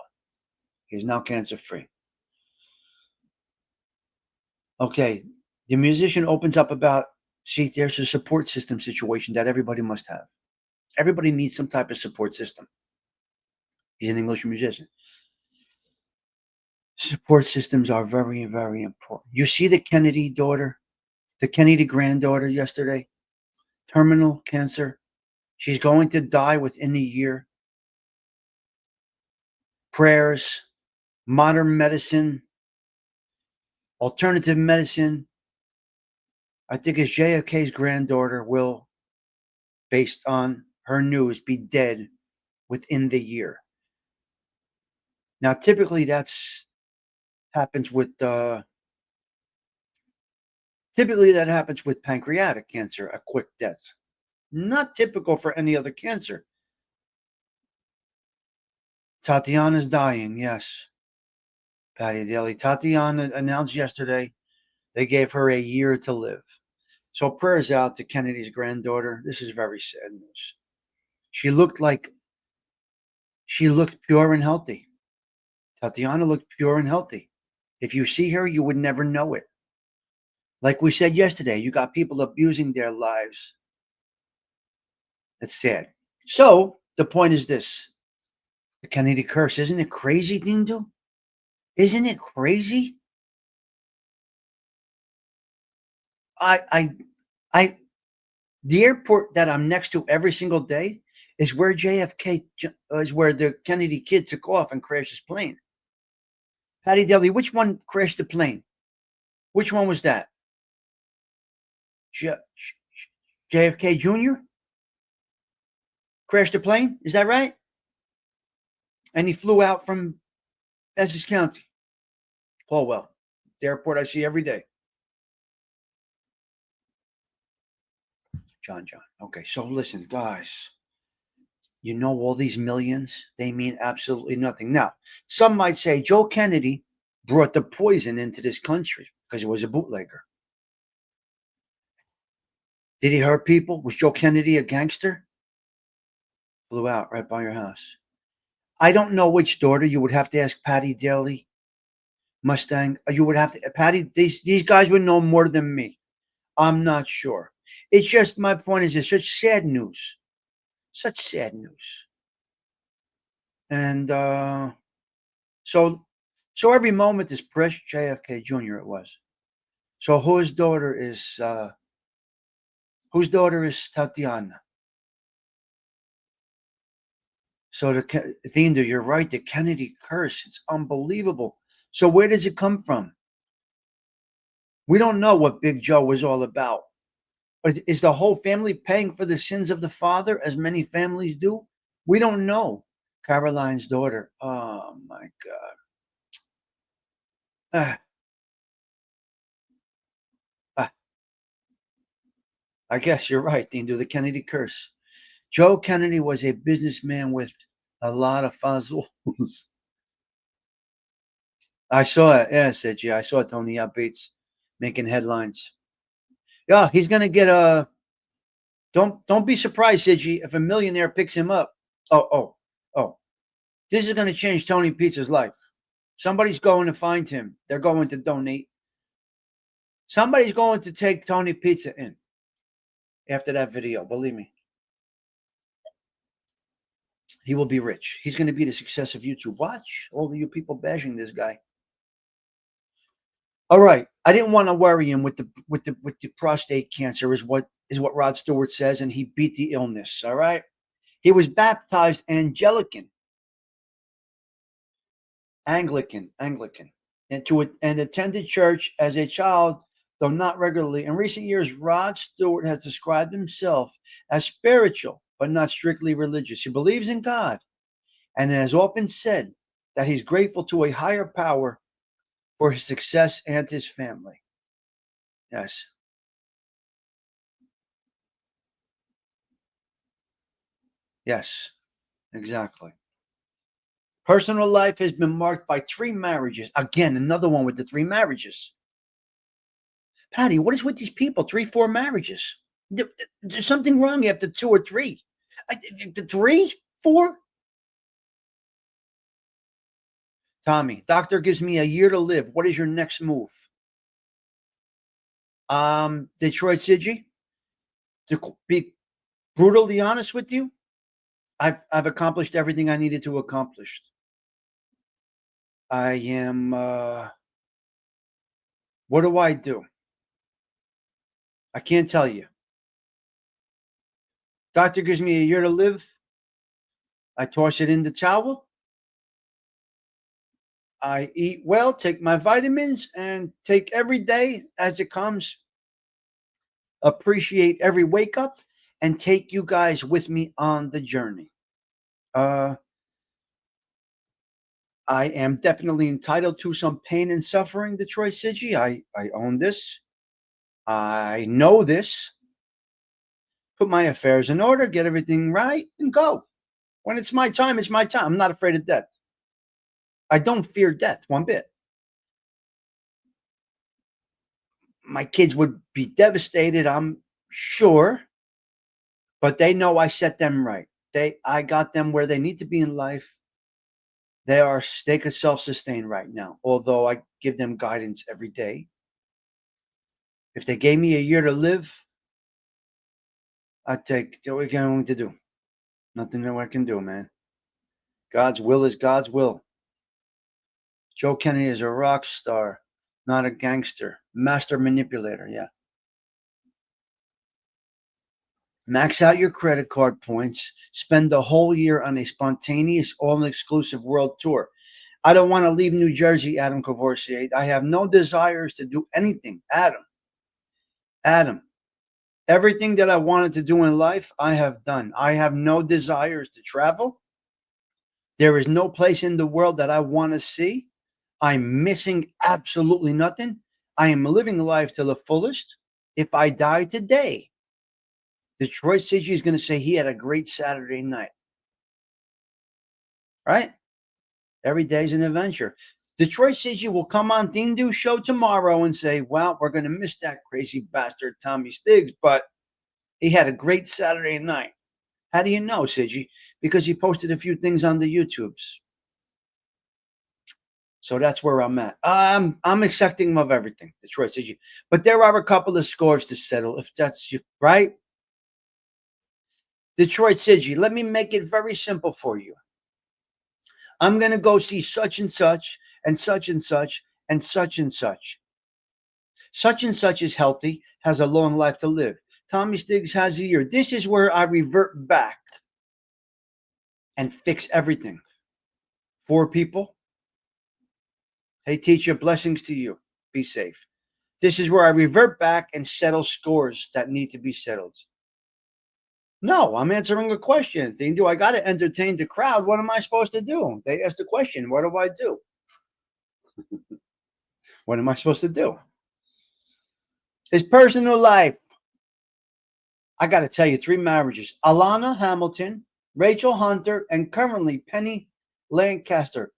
He is now cancer free. Okay. The musician opens up about, see, there's a support system situation that everybody must have. Everybody needs some type of support system. He's an English musician. Support systems are very, very important. You see the Kennedy daughter, the Kennedy granddaughter yesterday, terminal cancer. She's going to die within a year. Prayers, modern medicine, alternative medicine. I think it's JFK's granddaughter will, based on her news, be dead within the year. Now, typically that's happens with pancreatic cancer, a quick death. Not typical for any other cancer. Tatiana's dying, yes. Patty Daly. Tatiana announced yesterday they gave her a year to live. So prayers out to Kennedy's granddaughter. This is very sad news. She looked pure and healthy. Tatiana looked pure and healthy. If you see her, you would never know it. Like we said yesterday, you got people abusing their lives. It's sad. So the point is this. The Kennedy curse. Isn't it crazy, Dindo? Isn't it crazy? The airport that I'm next to every single day is where is where the Kennedy kid took off and crashed his plane. Patty Daly, which one crashed the plane? Which one was that? JFK Jr. crashed the plane? Is that right? And he flew out from Essex County. Paulwell, the airport I see every day. John. Okay, so listen, guys. You know all these millions, they mean absolutely nothing. Now, some might say Joe Kennedy brought the poison into this country because he was a bootlegger. Did he hurt people? Was Joe Kennedy a gangster? Flew out right by your house. I don't know which daughter. You would have to ask Patty Daly, Mustang. You would have to, Patty, these guys would know more than me. I'm not sure. It's just, my point is, it's such sad news. Such sad news. And so every moment is precious. JFK Jr. it was. So whose daughter is Tatiana? So Thinder, you're right, the Kennedy curse, it's unbelievable. So where does it come from? We don't know what Big Joe was all about. Is the whole family paying for the sins of the father, as many families do? We don't know. Caroline's daughter. Oh, my God. I guess you're right, Thinder, the Kennedy curse. Joe Kennedy was a businessman with a lot of fuzzles. I saw it. Yeah, said I saw Tony Bates making headlines. Yeah, he's gonna get a. Don't be surprised, Siggy, if a millionaire picks him up. Oh. This is gonna change Tony Pizza's life. Somebody's going to find him. They're going to donate. Somebody's going to take Tony Pizza in after that video. Believe me. He will be rich. He's going to be the success of YouTube. Watch all of you people bashing this guy. All right. I didn't want to worry him with the prostate cancer is what Rod Stewart says, and he beat the illness. All right. He was baptized Anglican, and attended church as a child, though not regularly. In recent years, Rod Stewart has described himself as spiritual, but not strictly religious. He believes in God and has often said that he's grateful to a higher power for his success and his family. Yes. Yes, exactly. Personal life has been marked by three marriages. Again, another one with the three marriages. Patty, what is with these people? Three, four marriages. There's something wrong after two or three. The three, four. Tommy, doctor gives me a year to live. What is your next move? Detroit City. To be brutally honest with you, I've accomplished everything I needed to accomplish. I am. What do I do? I can't tell you. Doctor gives me a year to live. I toss it in the towel. I eat well, take my vitamins, and take every day as it comes. Appreciate every wake up and take you guys with me on the journey. Uh, I am definitely entitled to some pain and suffering, Detroit City. I own this. I know this. Put my affairs in order, get everything right, and go. When it's my time, it's my time. I'm not afraid of death. I don't fear death one bit. My kids would be devastated, I'm sure, but they know I set them right. I got them where they need to be in life. They could self-sustain right now, although I give them guidance every day. If they gave me a year to live, I'd take what are going to do? Nothing that I can do, man. God's will is God's will. Joe Kennedy is a rock star, not a gangster. Master manipulator, yeah. Max out your credit card points. Spend the whole year on a spontaneous, all-exclusive world tour. I don't want to leave New Jersey, Adam Cavoursier. I have no desires to do anything. Adam, everything that I wanted to do in life, I have done. I have no desires to travel. There is no place in the world that I want to see. I'm missing absolutely nothing. I am living life to the fullest. If I die today, Detroit City is going to say he had a great Saturday night. Right? Every day's an adventure. Detroit City will come on Dindu show tomorrow and say, well, we're going to miss that crazy bastard Tommy Stigs, but he had a great Saturday night. How do you know, Sigi? Because he posted a few things on the YouTubes. So that's where I'm at. I'm accepting of everything, Detroit City. But there are a couple of scores to settle, if that's you, right? Detroit City, let me make it very simple for you. I'm going to go see such and such and such and such and such and such. Such and such is healthy, has a long life to live. Tommy Stiggs has a year. This is where I revert back and fix everything. 4 people. Hey, teacher, blessings to you. Be safe. This is where I revert back and settle scores that need to be settled. No, I'm answering a question. Do I got to entertain the crowd? What am I supposed to do? They asked the question. What do I do? What am I supposed to do? His personal life. I got to tell you, 3 marriages. Alana Hamilton, Rachel Hunter, and currently Penny Lancaster.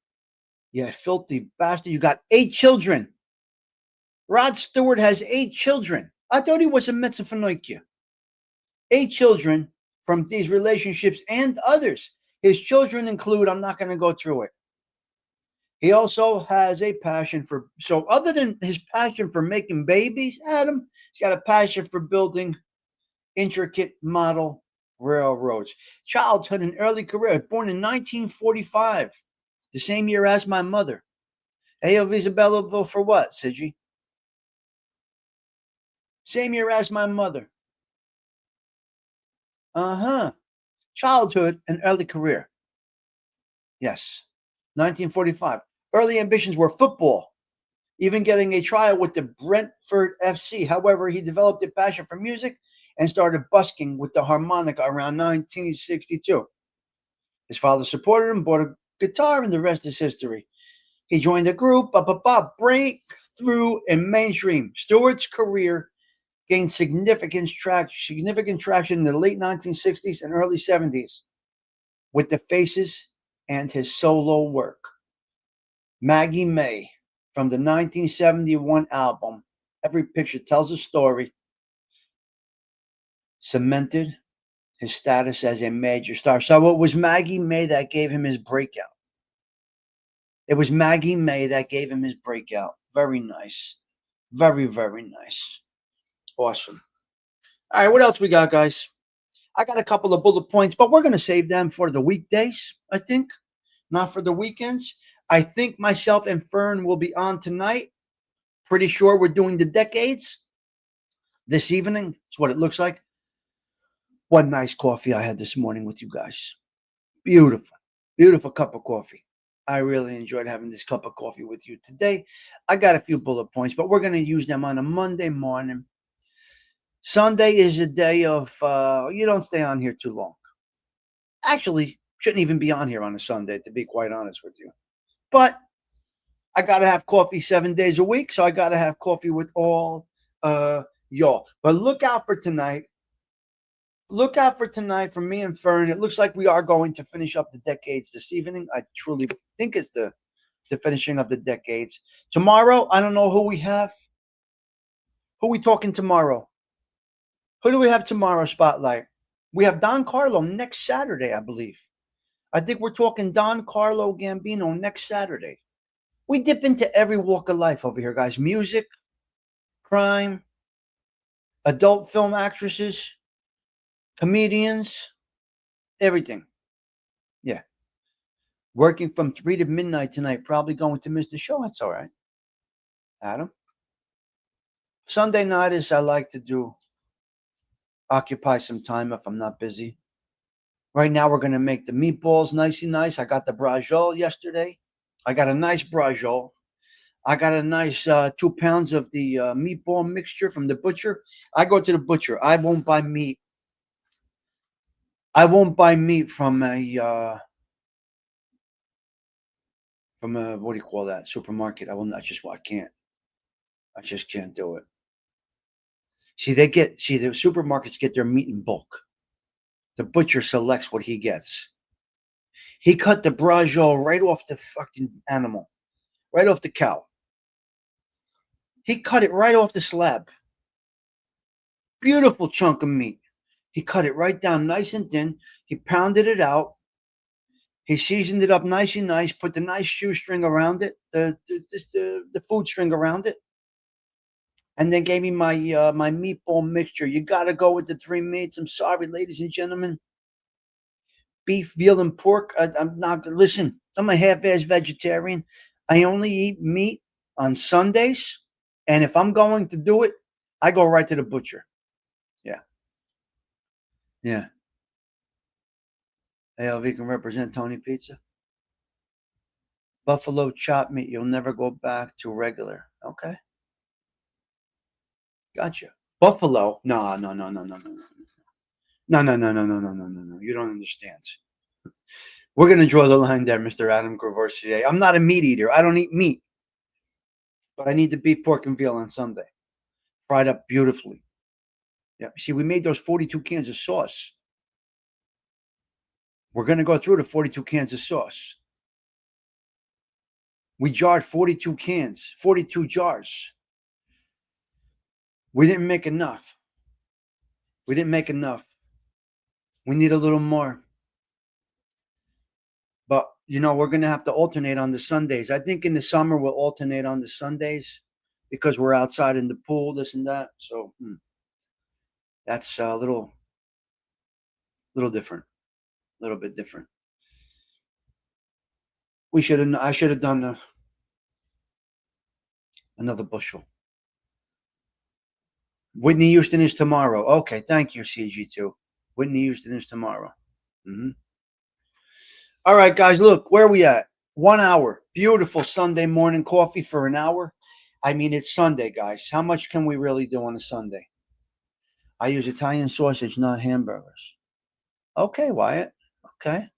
You filthy bastard. You got 8 children. Rod Stewart has 8 children. I thought he was a Metzafanoikia. 8 children from these relationships and others. His children include, I'm not going to go through it. He also has a passion for, so other than his passion for making babies, Adam, he's got a passion for building intricate model railroads. Childhood and early career, born in 1945, the same year as my mother. Hey, Isabella, for what, Sigi? Same year as my mother. Uh-huh. Childhood and early career. Yes. 1945. Early ambitions were football, even getting a trial with the Brentford FC. However, he developed a passion for music and started busking with the harmonica around 1962. His father supported him, bought a guitar, and the rest is history. He joined a group, breakthrough in mainstream. Stewart's career gained significant traction in the late 1960s and early 70s with the Faces and his solo work. Maggie May from the 1971 album, Every Picture Tells a Story, cemented his status as a major star. So it was Maggie May that gave him his breakout. It was Maggie May that gave him his breakout. Very nice. Very, very nice. Awesome. All right, what else we got, guys? I got a couple of bullet points, but we're going to save them for the weekdays, I think, not for the weekends. I think myself and Fern will be on tonight. Pretty sure we're doing the decades this evening. It's what it looks like. What nice coffee I had this morning with you guys. Beautiful, beautiful cup of coffee. I really enjoyed having this cup of coffee with you today. I got a few bullet points, but we're going to use them on a Monday morning. Sunday is a day of, you don't stay on here too long. Actually, shouldn't even be on here on a Sunday, to be quite honest with you. But I got to have coffee 7 days a week, so I got to have coffee with all y'all. But look out for tonight. Look out for tonight from me and Fern. It looks like we are going to finish up the decades this evening. I truly think it's the finishing of the decades. Tomorrow, I don't know who we have. Who we talking tomorrow? Who do we have tomorrow, Spotlight? We have Don Carlo next Saturday, I believe. I think we're talking Don Carlo Gambino next Saturday. We dip into every walk of life over here, guys. Music, crime, adult film actresses, comedians, everything. Yeah. Working from 3 to midnight tonight. Probably going to miss the show. That's all right. Adam? Sunday night is I like to do. Occupy some time if I'm not busy. Right now, we're going to make the meatballs nicey nice. I got the brajol yesterday. I got a nice brajol. I got a nice 2 pounds of the meatball mixture from the butcher. I go to the butcher. I won't buy meat. I won't buy meat from a what do you call that, supermarket. I can't. I just can't do it. The supermarkets get their meat in bulk. The butcher selects what he gets. He cut the brajol right off the fucking animal, right off the cow. He cut it right off the slab. Beautiful chunk of meat. He cut it right down nice and thin. He pounded it out. He seasoned it up nice and nice, put the nice shoestring around it, the food string around it, and then gave me my my meatball mixture. You got to go with the 3 meats. I'm sorry, ladies and gentlemen. Beef, veal, and pork. I'm not. Listen, I'm a half-ass vegetarian. I only eat meat on Sundays, and if I'm going to do it, I go right to the butcher. Yeah. Yeah. ALV can represent Tony Pizza. Buffalo chop meat. You'll never go back to regular. Okay. Gotcha. Buffalo. No. No. You don't understand. We're going to draw the line there, Mr. Adam Graversier. I'm not a meat eater. I don't eat meat. But I need the beef, pork, and veal on Sunday. Fried up beautifully. Yeah. See, we made those 42 cans of sauce. We're going to go through the 42 cans of sauce. We jarred 42 cans, 42 jars. We didn't make enough. We need a little more. But, we're going to have to alternate on the Sundays. I think in the summer we'll alternate on the Sundays because we're outside in the pool, this and that. So that's a little different, a little bit different. I should have done another bushel. Whitney Houston is tomorrow. Okay, thank you, CG2. Whitney Houston is tomorrow. Mm-hmm. All right, guys, look, where are we at? 1 hour. Beautiful Sunday morning coffee for an hour. I mean, it's Sunday, guys. How much can we really do on a Sunday? I use Italian sausage, not hamburgers. Okay, Wyatt. Okay.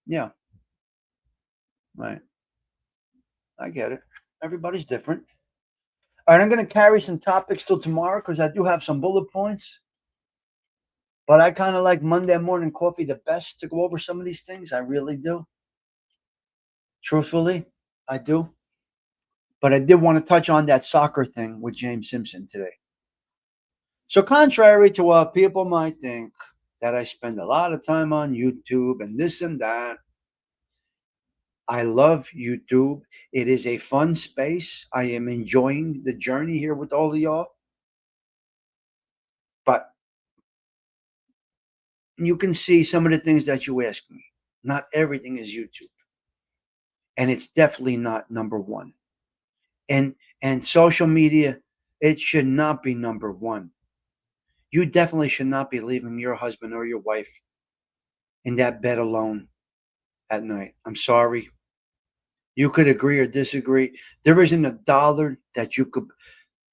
Yeah, right. I get it. Everybody's different. All right, I'm going to carry some topics till tomorrow because I do have some bullet points. But I kind of like Monday morning coffee the best to go over some of these things. I really do. Truthfully, I do. But I did want to touch on that soccer thing with James Simpson today. So, contrary to what people might think, that I spend a lot of time on YouTube and this and that, I love YouTube. It is a fun space. I am enjoying the journey here with all of y'all. But you can see some of the things that you ask me. Not everything is YouTube. And it's definitely not number one. And social media, it should not be number one. You definitely should not be leaving your husband or your wife in that bed alone at night. I'm sorry. You could agree or disagree. There isn't a dollar that you could,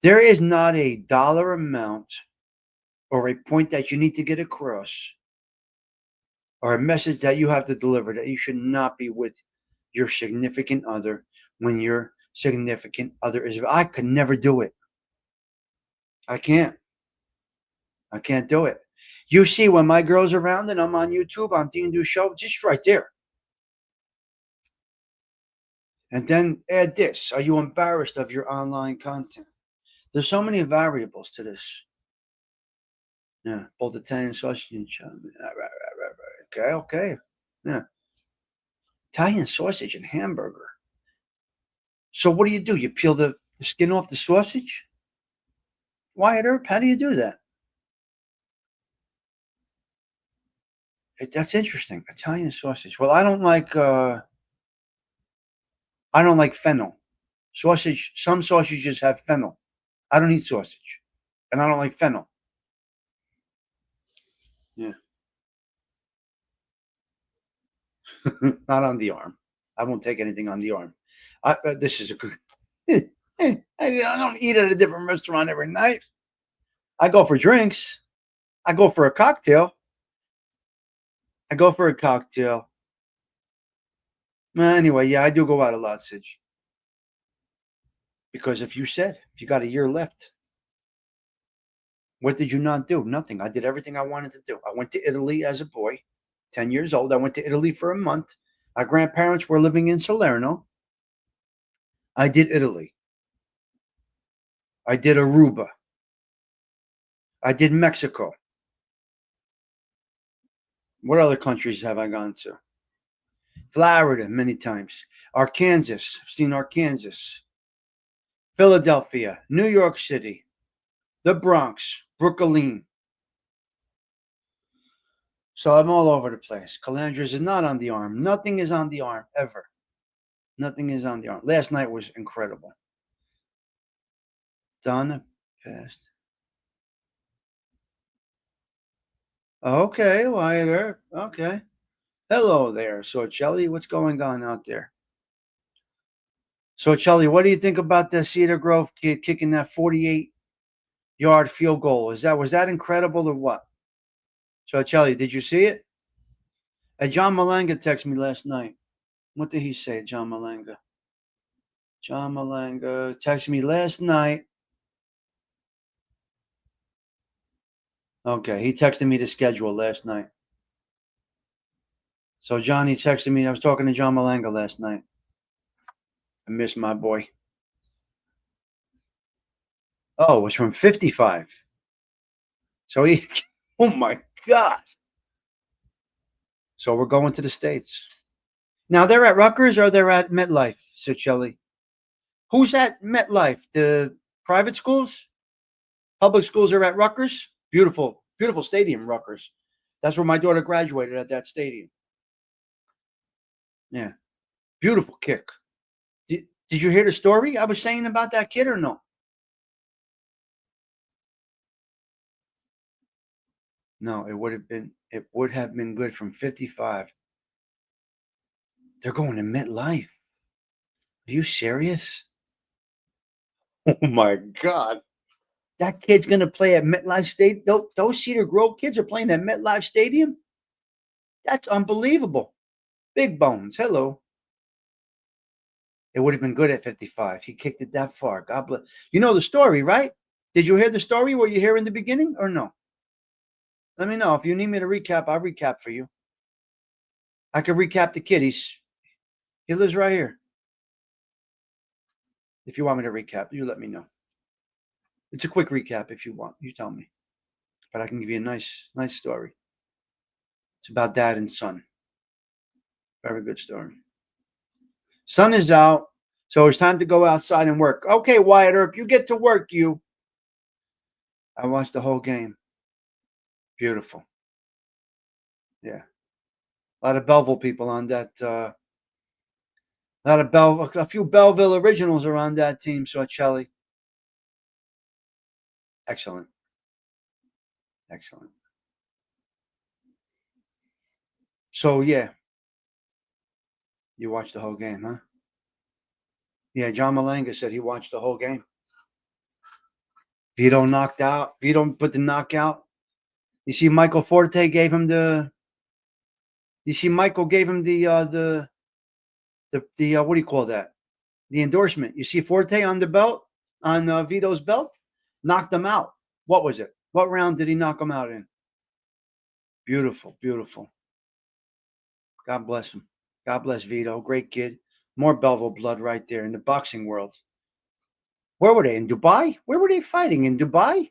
there is not a dollar amount or a point that you need to get across or a message that you have to deliver that you should not be with your significant other when your significant other is. I could never do it. I can't. I can't do it. You see, when my girl's around and I'm on YouTube on D&Do Show, just right there. And then add this. Are you embarrassed of your online content? There's so many variables to this. Yeah, both Italian sausage and okay, okay. Yeah. Italian sausage and hamburger. So what do? You peel the skin off the sausage? Wyatt Earp, how do you do that? That's interesting. Italian sausage. Well, I don't like fennel. Sausage, some sausages have fennel. I don't eat sausage. And I don't like fennel. Yeah. Not on the arm. I won't take anything on the arm. This is a good. I don't eat at a different restaurant every night. I go for drinks. I go for a cocktail. Anyway, yeah, I do go out a lot, Sidge. Because if you got a year left, what did you not do? Nothing. I did everything I wanted to do. I went to Italy as a boy, 10 years old. I went to Italy for a month. My grandparents were living in Salerno. I did Italy. I did Aruba. I did Mexico. What other countries have I gone to? Florida, many times. Arkansas. I've seen Arkansas. Philadelphia. New York City. The Bronx. Brooklyn. So I'm all over the place. Calandras is not on the arm. Nothing is on the arm, ever. Nothing is on the arm. Last night was incredible. Donna passed. Okay, Wyatt Earp. Okay. Hello there, Socelli. What's going on out there? Socelli, what do you think about the Cedar Grove kid kicking that 48-yard field goal? Was that incredible or what? Socelli, did you see it? John Malanga texted me last night. What did he say, John Malanga? John Malanga texted me last night. Okay, he texted me the schedule last night. So Johnny texted me. I was talking to John Malanga last night. I miss my boy. Oh, it was from 55. So he, oh my God. So we're going to the States. Now they're at Rutgers or they're at MetLife, Cicelli? Who's at MetLife? The private schools? Public schools are at Rutgers? Beautiful, beautiful stadium, Rutgers. That's where my daughter graduated, at that stadium. Yeah. Beautiful kick. Did you hear the story I was saying about that kid or no? No, it would have been good from 55. They're going to MetLife. Are you serious? Oh my God. That kid's going to play at MetLife Stadium. Those Cedar Grove kids are playing at MetLife Stadium. That's unbelievable. Big Bones. Hello. It would have been good at 55. He kicked it that far. God bless. You know the story, right? Did you hear the story? Were you here in the beginning or no? Let me know. If you need me to recap, I'll recap for you. I can recap the kid. He lives right here. If you want me to recap, you let me know. It's a quick recap if you want. You tell me. But I can give you a nice story. It's about dad and son. Very good story. Sun is out, so it's time to go outside and work. Okay, Wyatt Earp, you get to work, you. I watched the whole game. Beautiful. Yeah. A lot of Belleville people on that. A few Belleville originals are on that team, so Chelly. Excellent. Excellent. So, yeah. You watched the whole game, huh? Yeah, John Malanga said he watched the whole game. Vito knocked out. Vito put the knockout. You see, Michael Forte gave him the. You see, Michael gave him the what do you call that? The endorsement. You see, Forte on the belt, on Vito's belt, knocked him out. What was it? What round did he knock him out in? Beautiful, beautiful. God bless him. God bless Vito. Great kid. More Belleville blood right there in the boxing world. Where were they? In Dubai? Where were they fighting? In Dubai?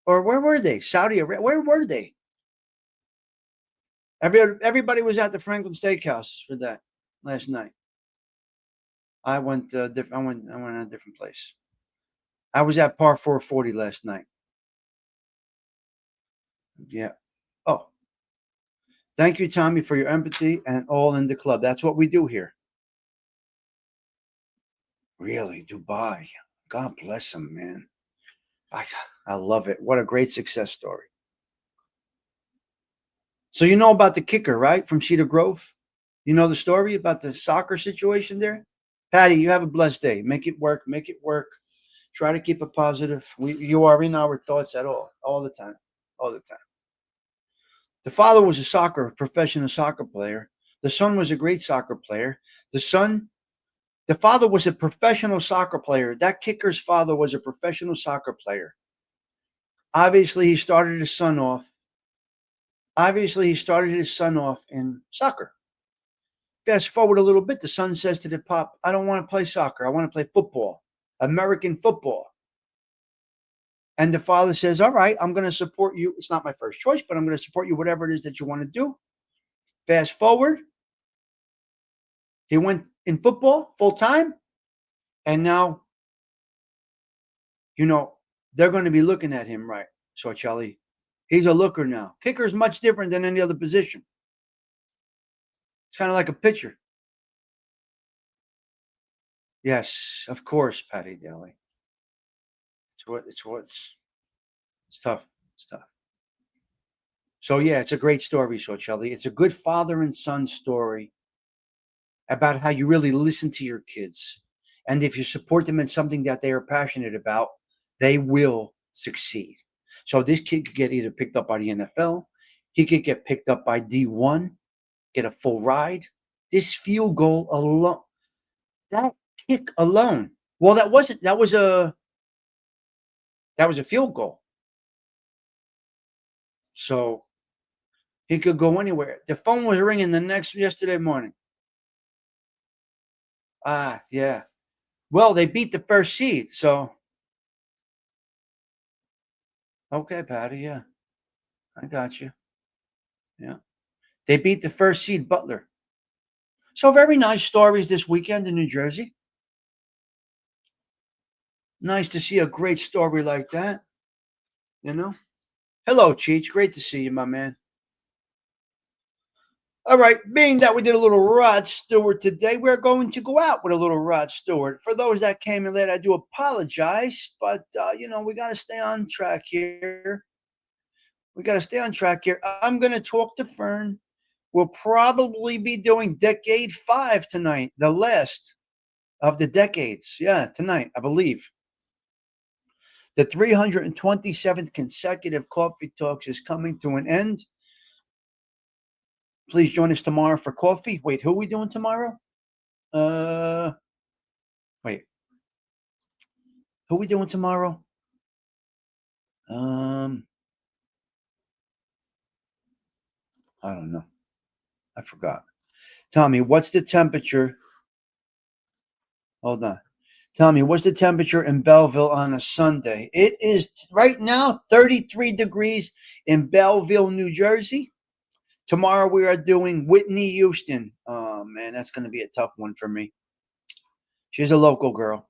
Or where were they? Saudi Arabia? Where were they? Everybody was at the Franklin Steakhouse for that last night. I went. I went a different place. I was at Par 440 last night. Yeah. Oh, thank you, Tommy, for your empathy and all in the club. That's what we do here. Really, Dubai. God bless him, man. I love it. What a great success story. So you know about the kicker, right? From Cedar Grove? You know the story about the soccer situation there? Patty, you have a blessed day. Make it work. Make it work. Try to keep it positive. You are in our thoughts at all the time. All the time. The father was a professional soccer player. The son was a great soccer player. The father was a professional soccer player. That kicker's father was a professional soccer player. Obviously, he started his son off in soccer. Fast forward a little bit, the son says to the pop, I don't want to play soccer. I want to play football, American football. And the father says, all right, I'm going to support you. It's not my first choice, but I'm going to support you, whatever it is that you want to do. Fast forward, he went in football full time. And now, they're going to be looking at him, right? So, Charlie, he's a looker now. Kicker is much different than any other position. It's kind of like a pitcher. Yes, of course, Patty Daly. It's tough. It's tough. So yeah, it's a great story, so Charlie. It's a good father and son story about how you really listen to your kids. And if you support them in something that they are passionate about, they will succeed. So this kid could get either picked up by the NFL, he could get picked up by D1, get a full ride. This field goal alone, that kick alone. Well, that was a field goal. So he could go anywhere. The phone was ringing yesterday morning. Yeah. Well, they beat the first seed, so okay, Patty, yeah. I got you. Yeah. They beat the first seed, Butler. So very nice stories this weekend in New Jersey. Nice to see a great story like that. Hello, Cheech. Great to see you, my man. All right, being that we did a little Rod Stewart today, we're going to go out with a little Rod Stewart. For those that came in late, I do apologize, but we got to stay on track here. We got to stay on track here. I'm going to talk to Fern. We'll probably be doing Decade 5 tonight, the last of the decades. Yeah, tonight, I believe. The 327th consecutive Coffee Talks is coming to an end. Please join us tomorrow for coffee. Wait, who are we doing tomorrow? Wait. Who are we doing tomorrow? I don't know. I forgot. Tommy, what's the temperature? Hold on. Tommy, what's the temperature in Belleville on a Sunday? It is right now 33 degrees in Belleville, New Jersey. Tomorrow we are doing Whitney Houston. Oh, man, that's going to be a tough one for me. She's a local girl.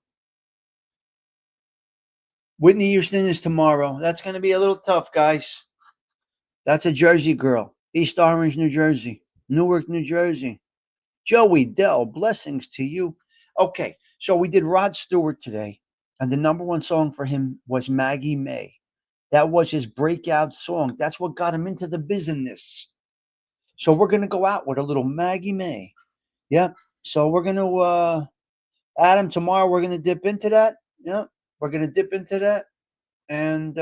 Whitney Houston is tomorrow. That's going to be a little tough, guys. That's a Jersey girl. East Orange, New Jersey. Newark, New Jersey. Joey Dell, blessings to you. Okay, so we did Rod Stewart today, and the number one song for him was Maggie May. That was his breakout song. That's what got him into the business. So we're going to go out with a little Maggie May. Yep. So we're going to, Adam, tomorrow we're going to dip into that. Yep. We're going to dip into that. And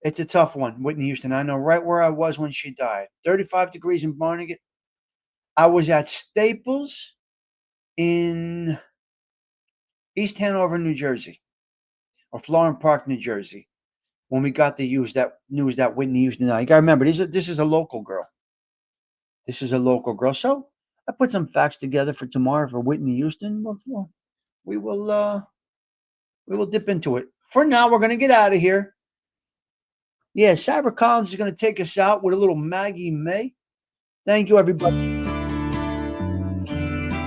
it's a tough one, Whitney Houston. I know right where I was when she died. 35 degrees in Barnegat. I was at Staples in East Hanover, New Jersey, or Florham Park, New Jersey, when we got the news that Whitney Houston died. You got to remember, this is a local girl. This is a local girl. So I put some facts together for tomorrow for Whitney Houston. We will dip into it. For now, we're going to get out of here. Yeah, Cyber Collins is going to take us out with a little Maggie May. Thank you, everybody.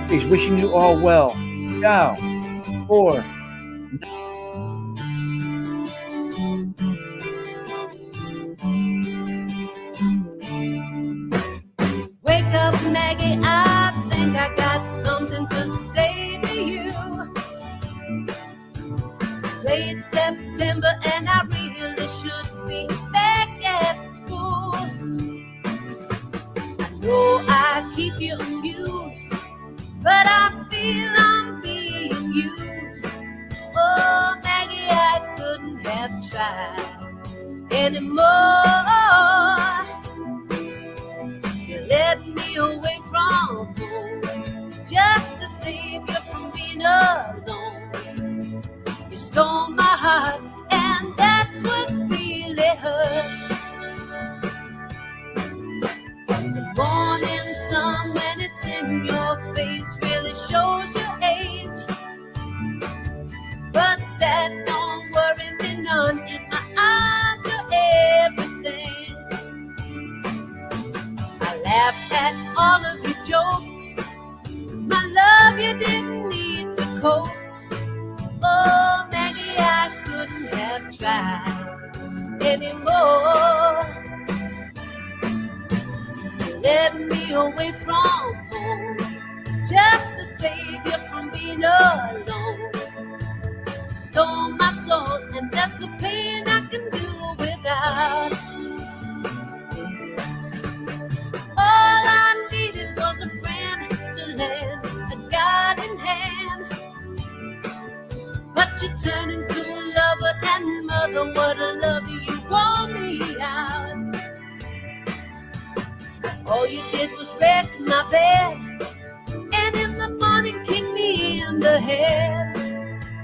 He's wishing you all well. Ciao. 4. Wake up, Maggie, I think I got something to say to you. It's late September and I really should be back at school. I know I keep you amused, but I feel I'm being used. Oh, Maggie, I couldn't have tried anymore. You led me away from home just to save you from being alone. You stole my heart, and that's what really hurts. The morning sun, when it's in your face, really shows your age. But that don't worry me none. In my eyes, you're everything. I laughed at all of your jokes. My love, you didn't need to coax. Oh, Maggie, I couldn't have tried anymore. You led me away from home just to save you from being alone. You stole my soul, and that's a pain I can do without. All I needed was a friend to lend a guiding hand. But you turned into a lover and mother. What a lover, you wore me out. All you did was wreck my bed, and in the morning kick me in the head.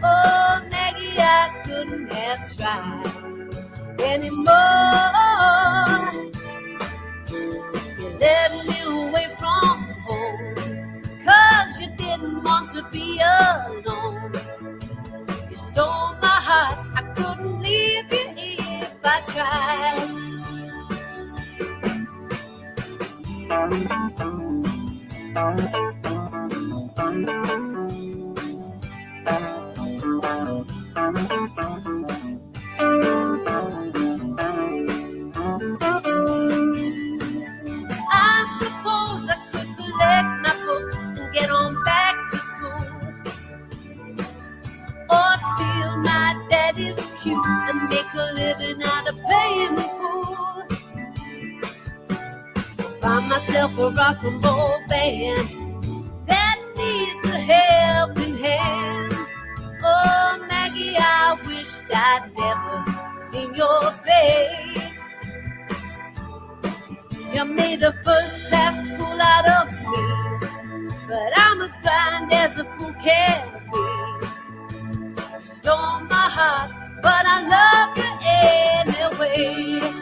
Oh, Maggie, I couldn't have tried anymore. You led me away from home, 'cause you didn't want to be alone. You stole my heart, I couldn't leave you if I tried. I suppose I could collect my books and get on back to school. you and make a living out of playing the fool. Find myself a rock and roll band that needs a helping hand. Oh, Maggie, I wish I'd never seen your face. You made a first-class fool out of me, but I'm as blind as a fool can be. You stole my heart, but I love you anyway.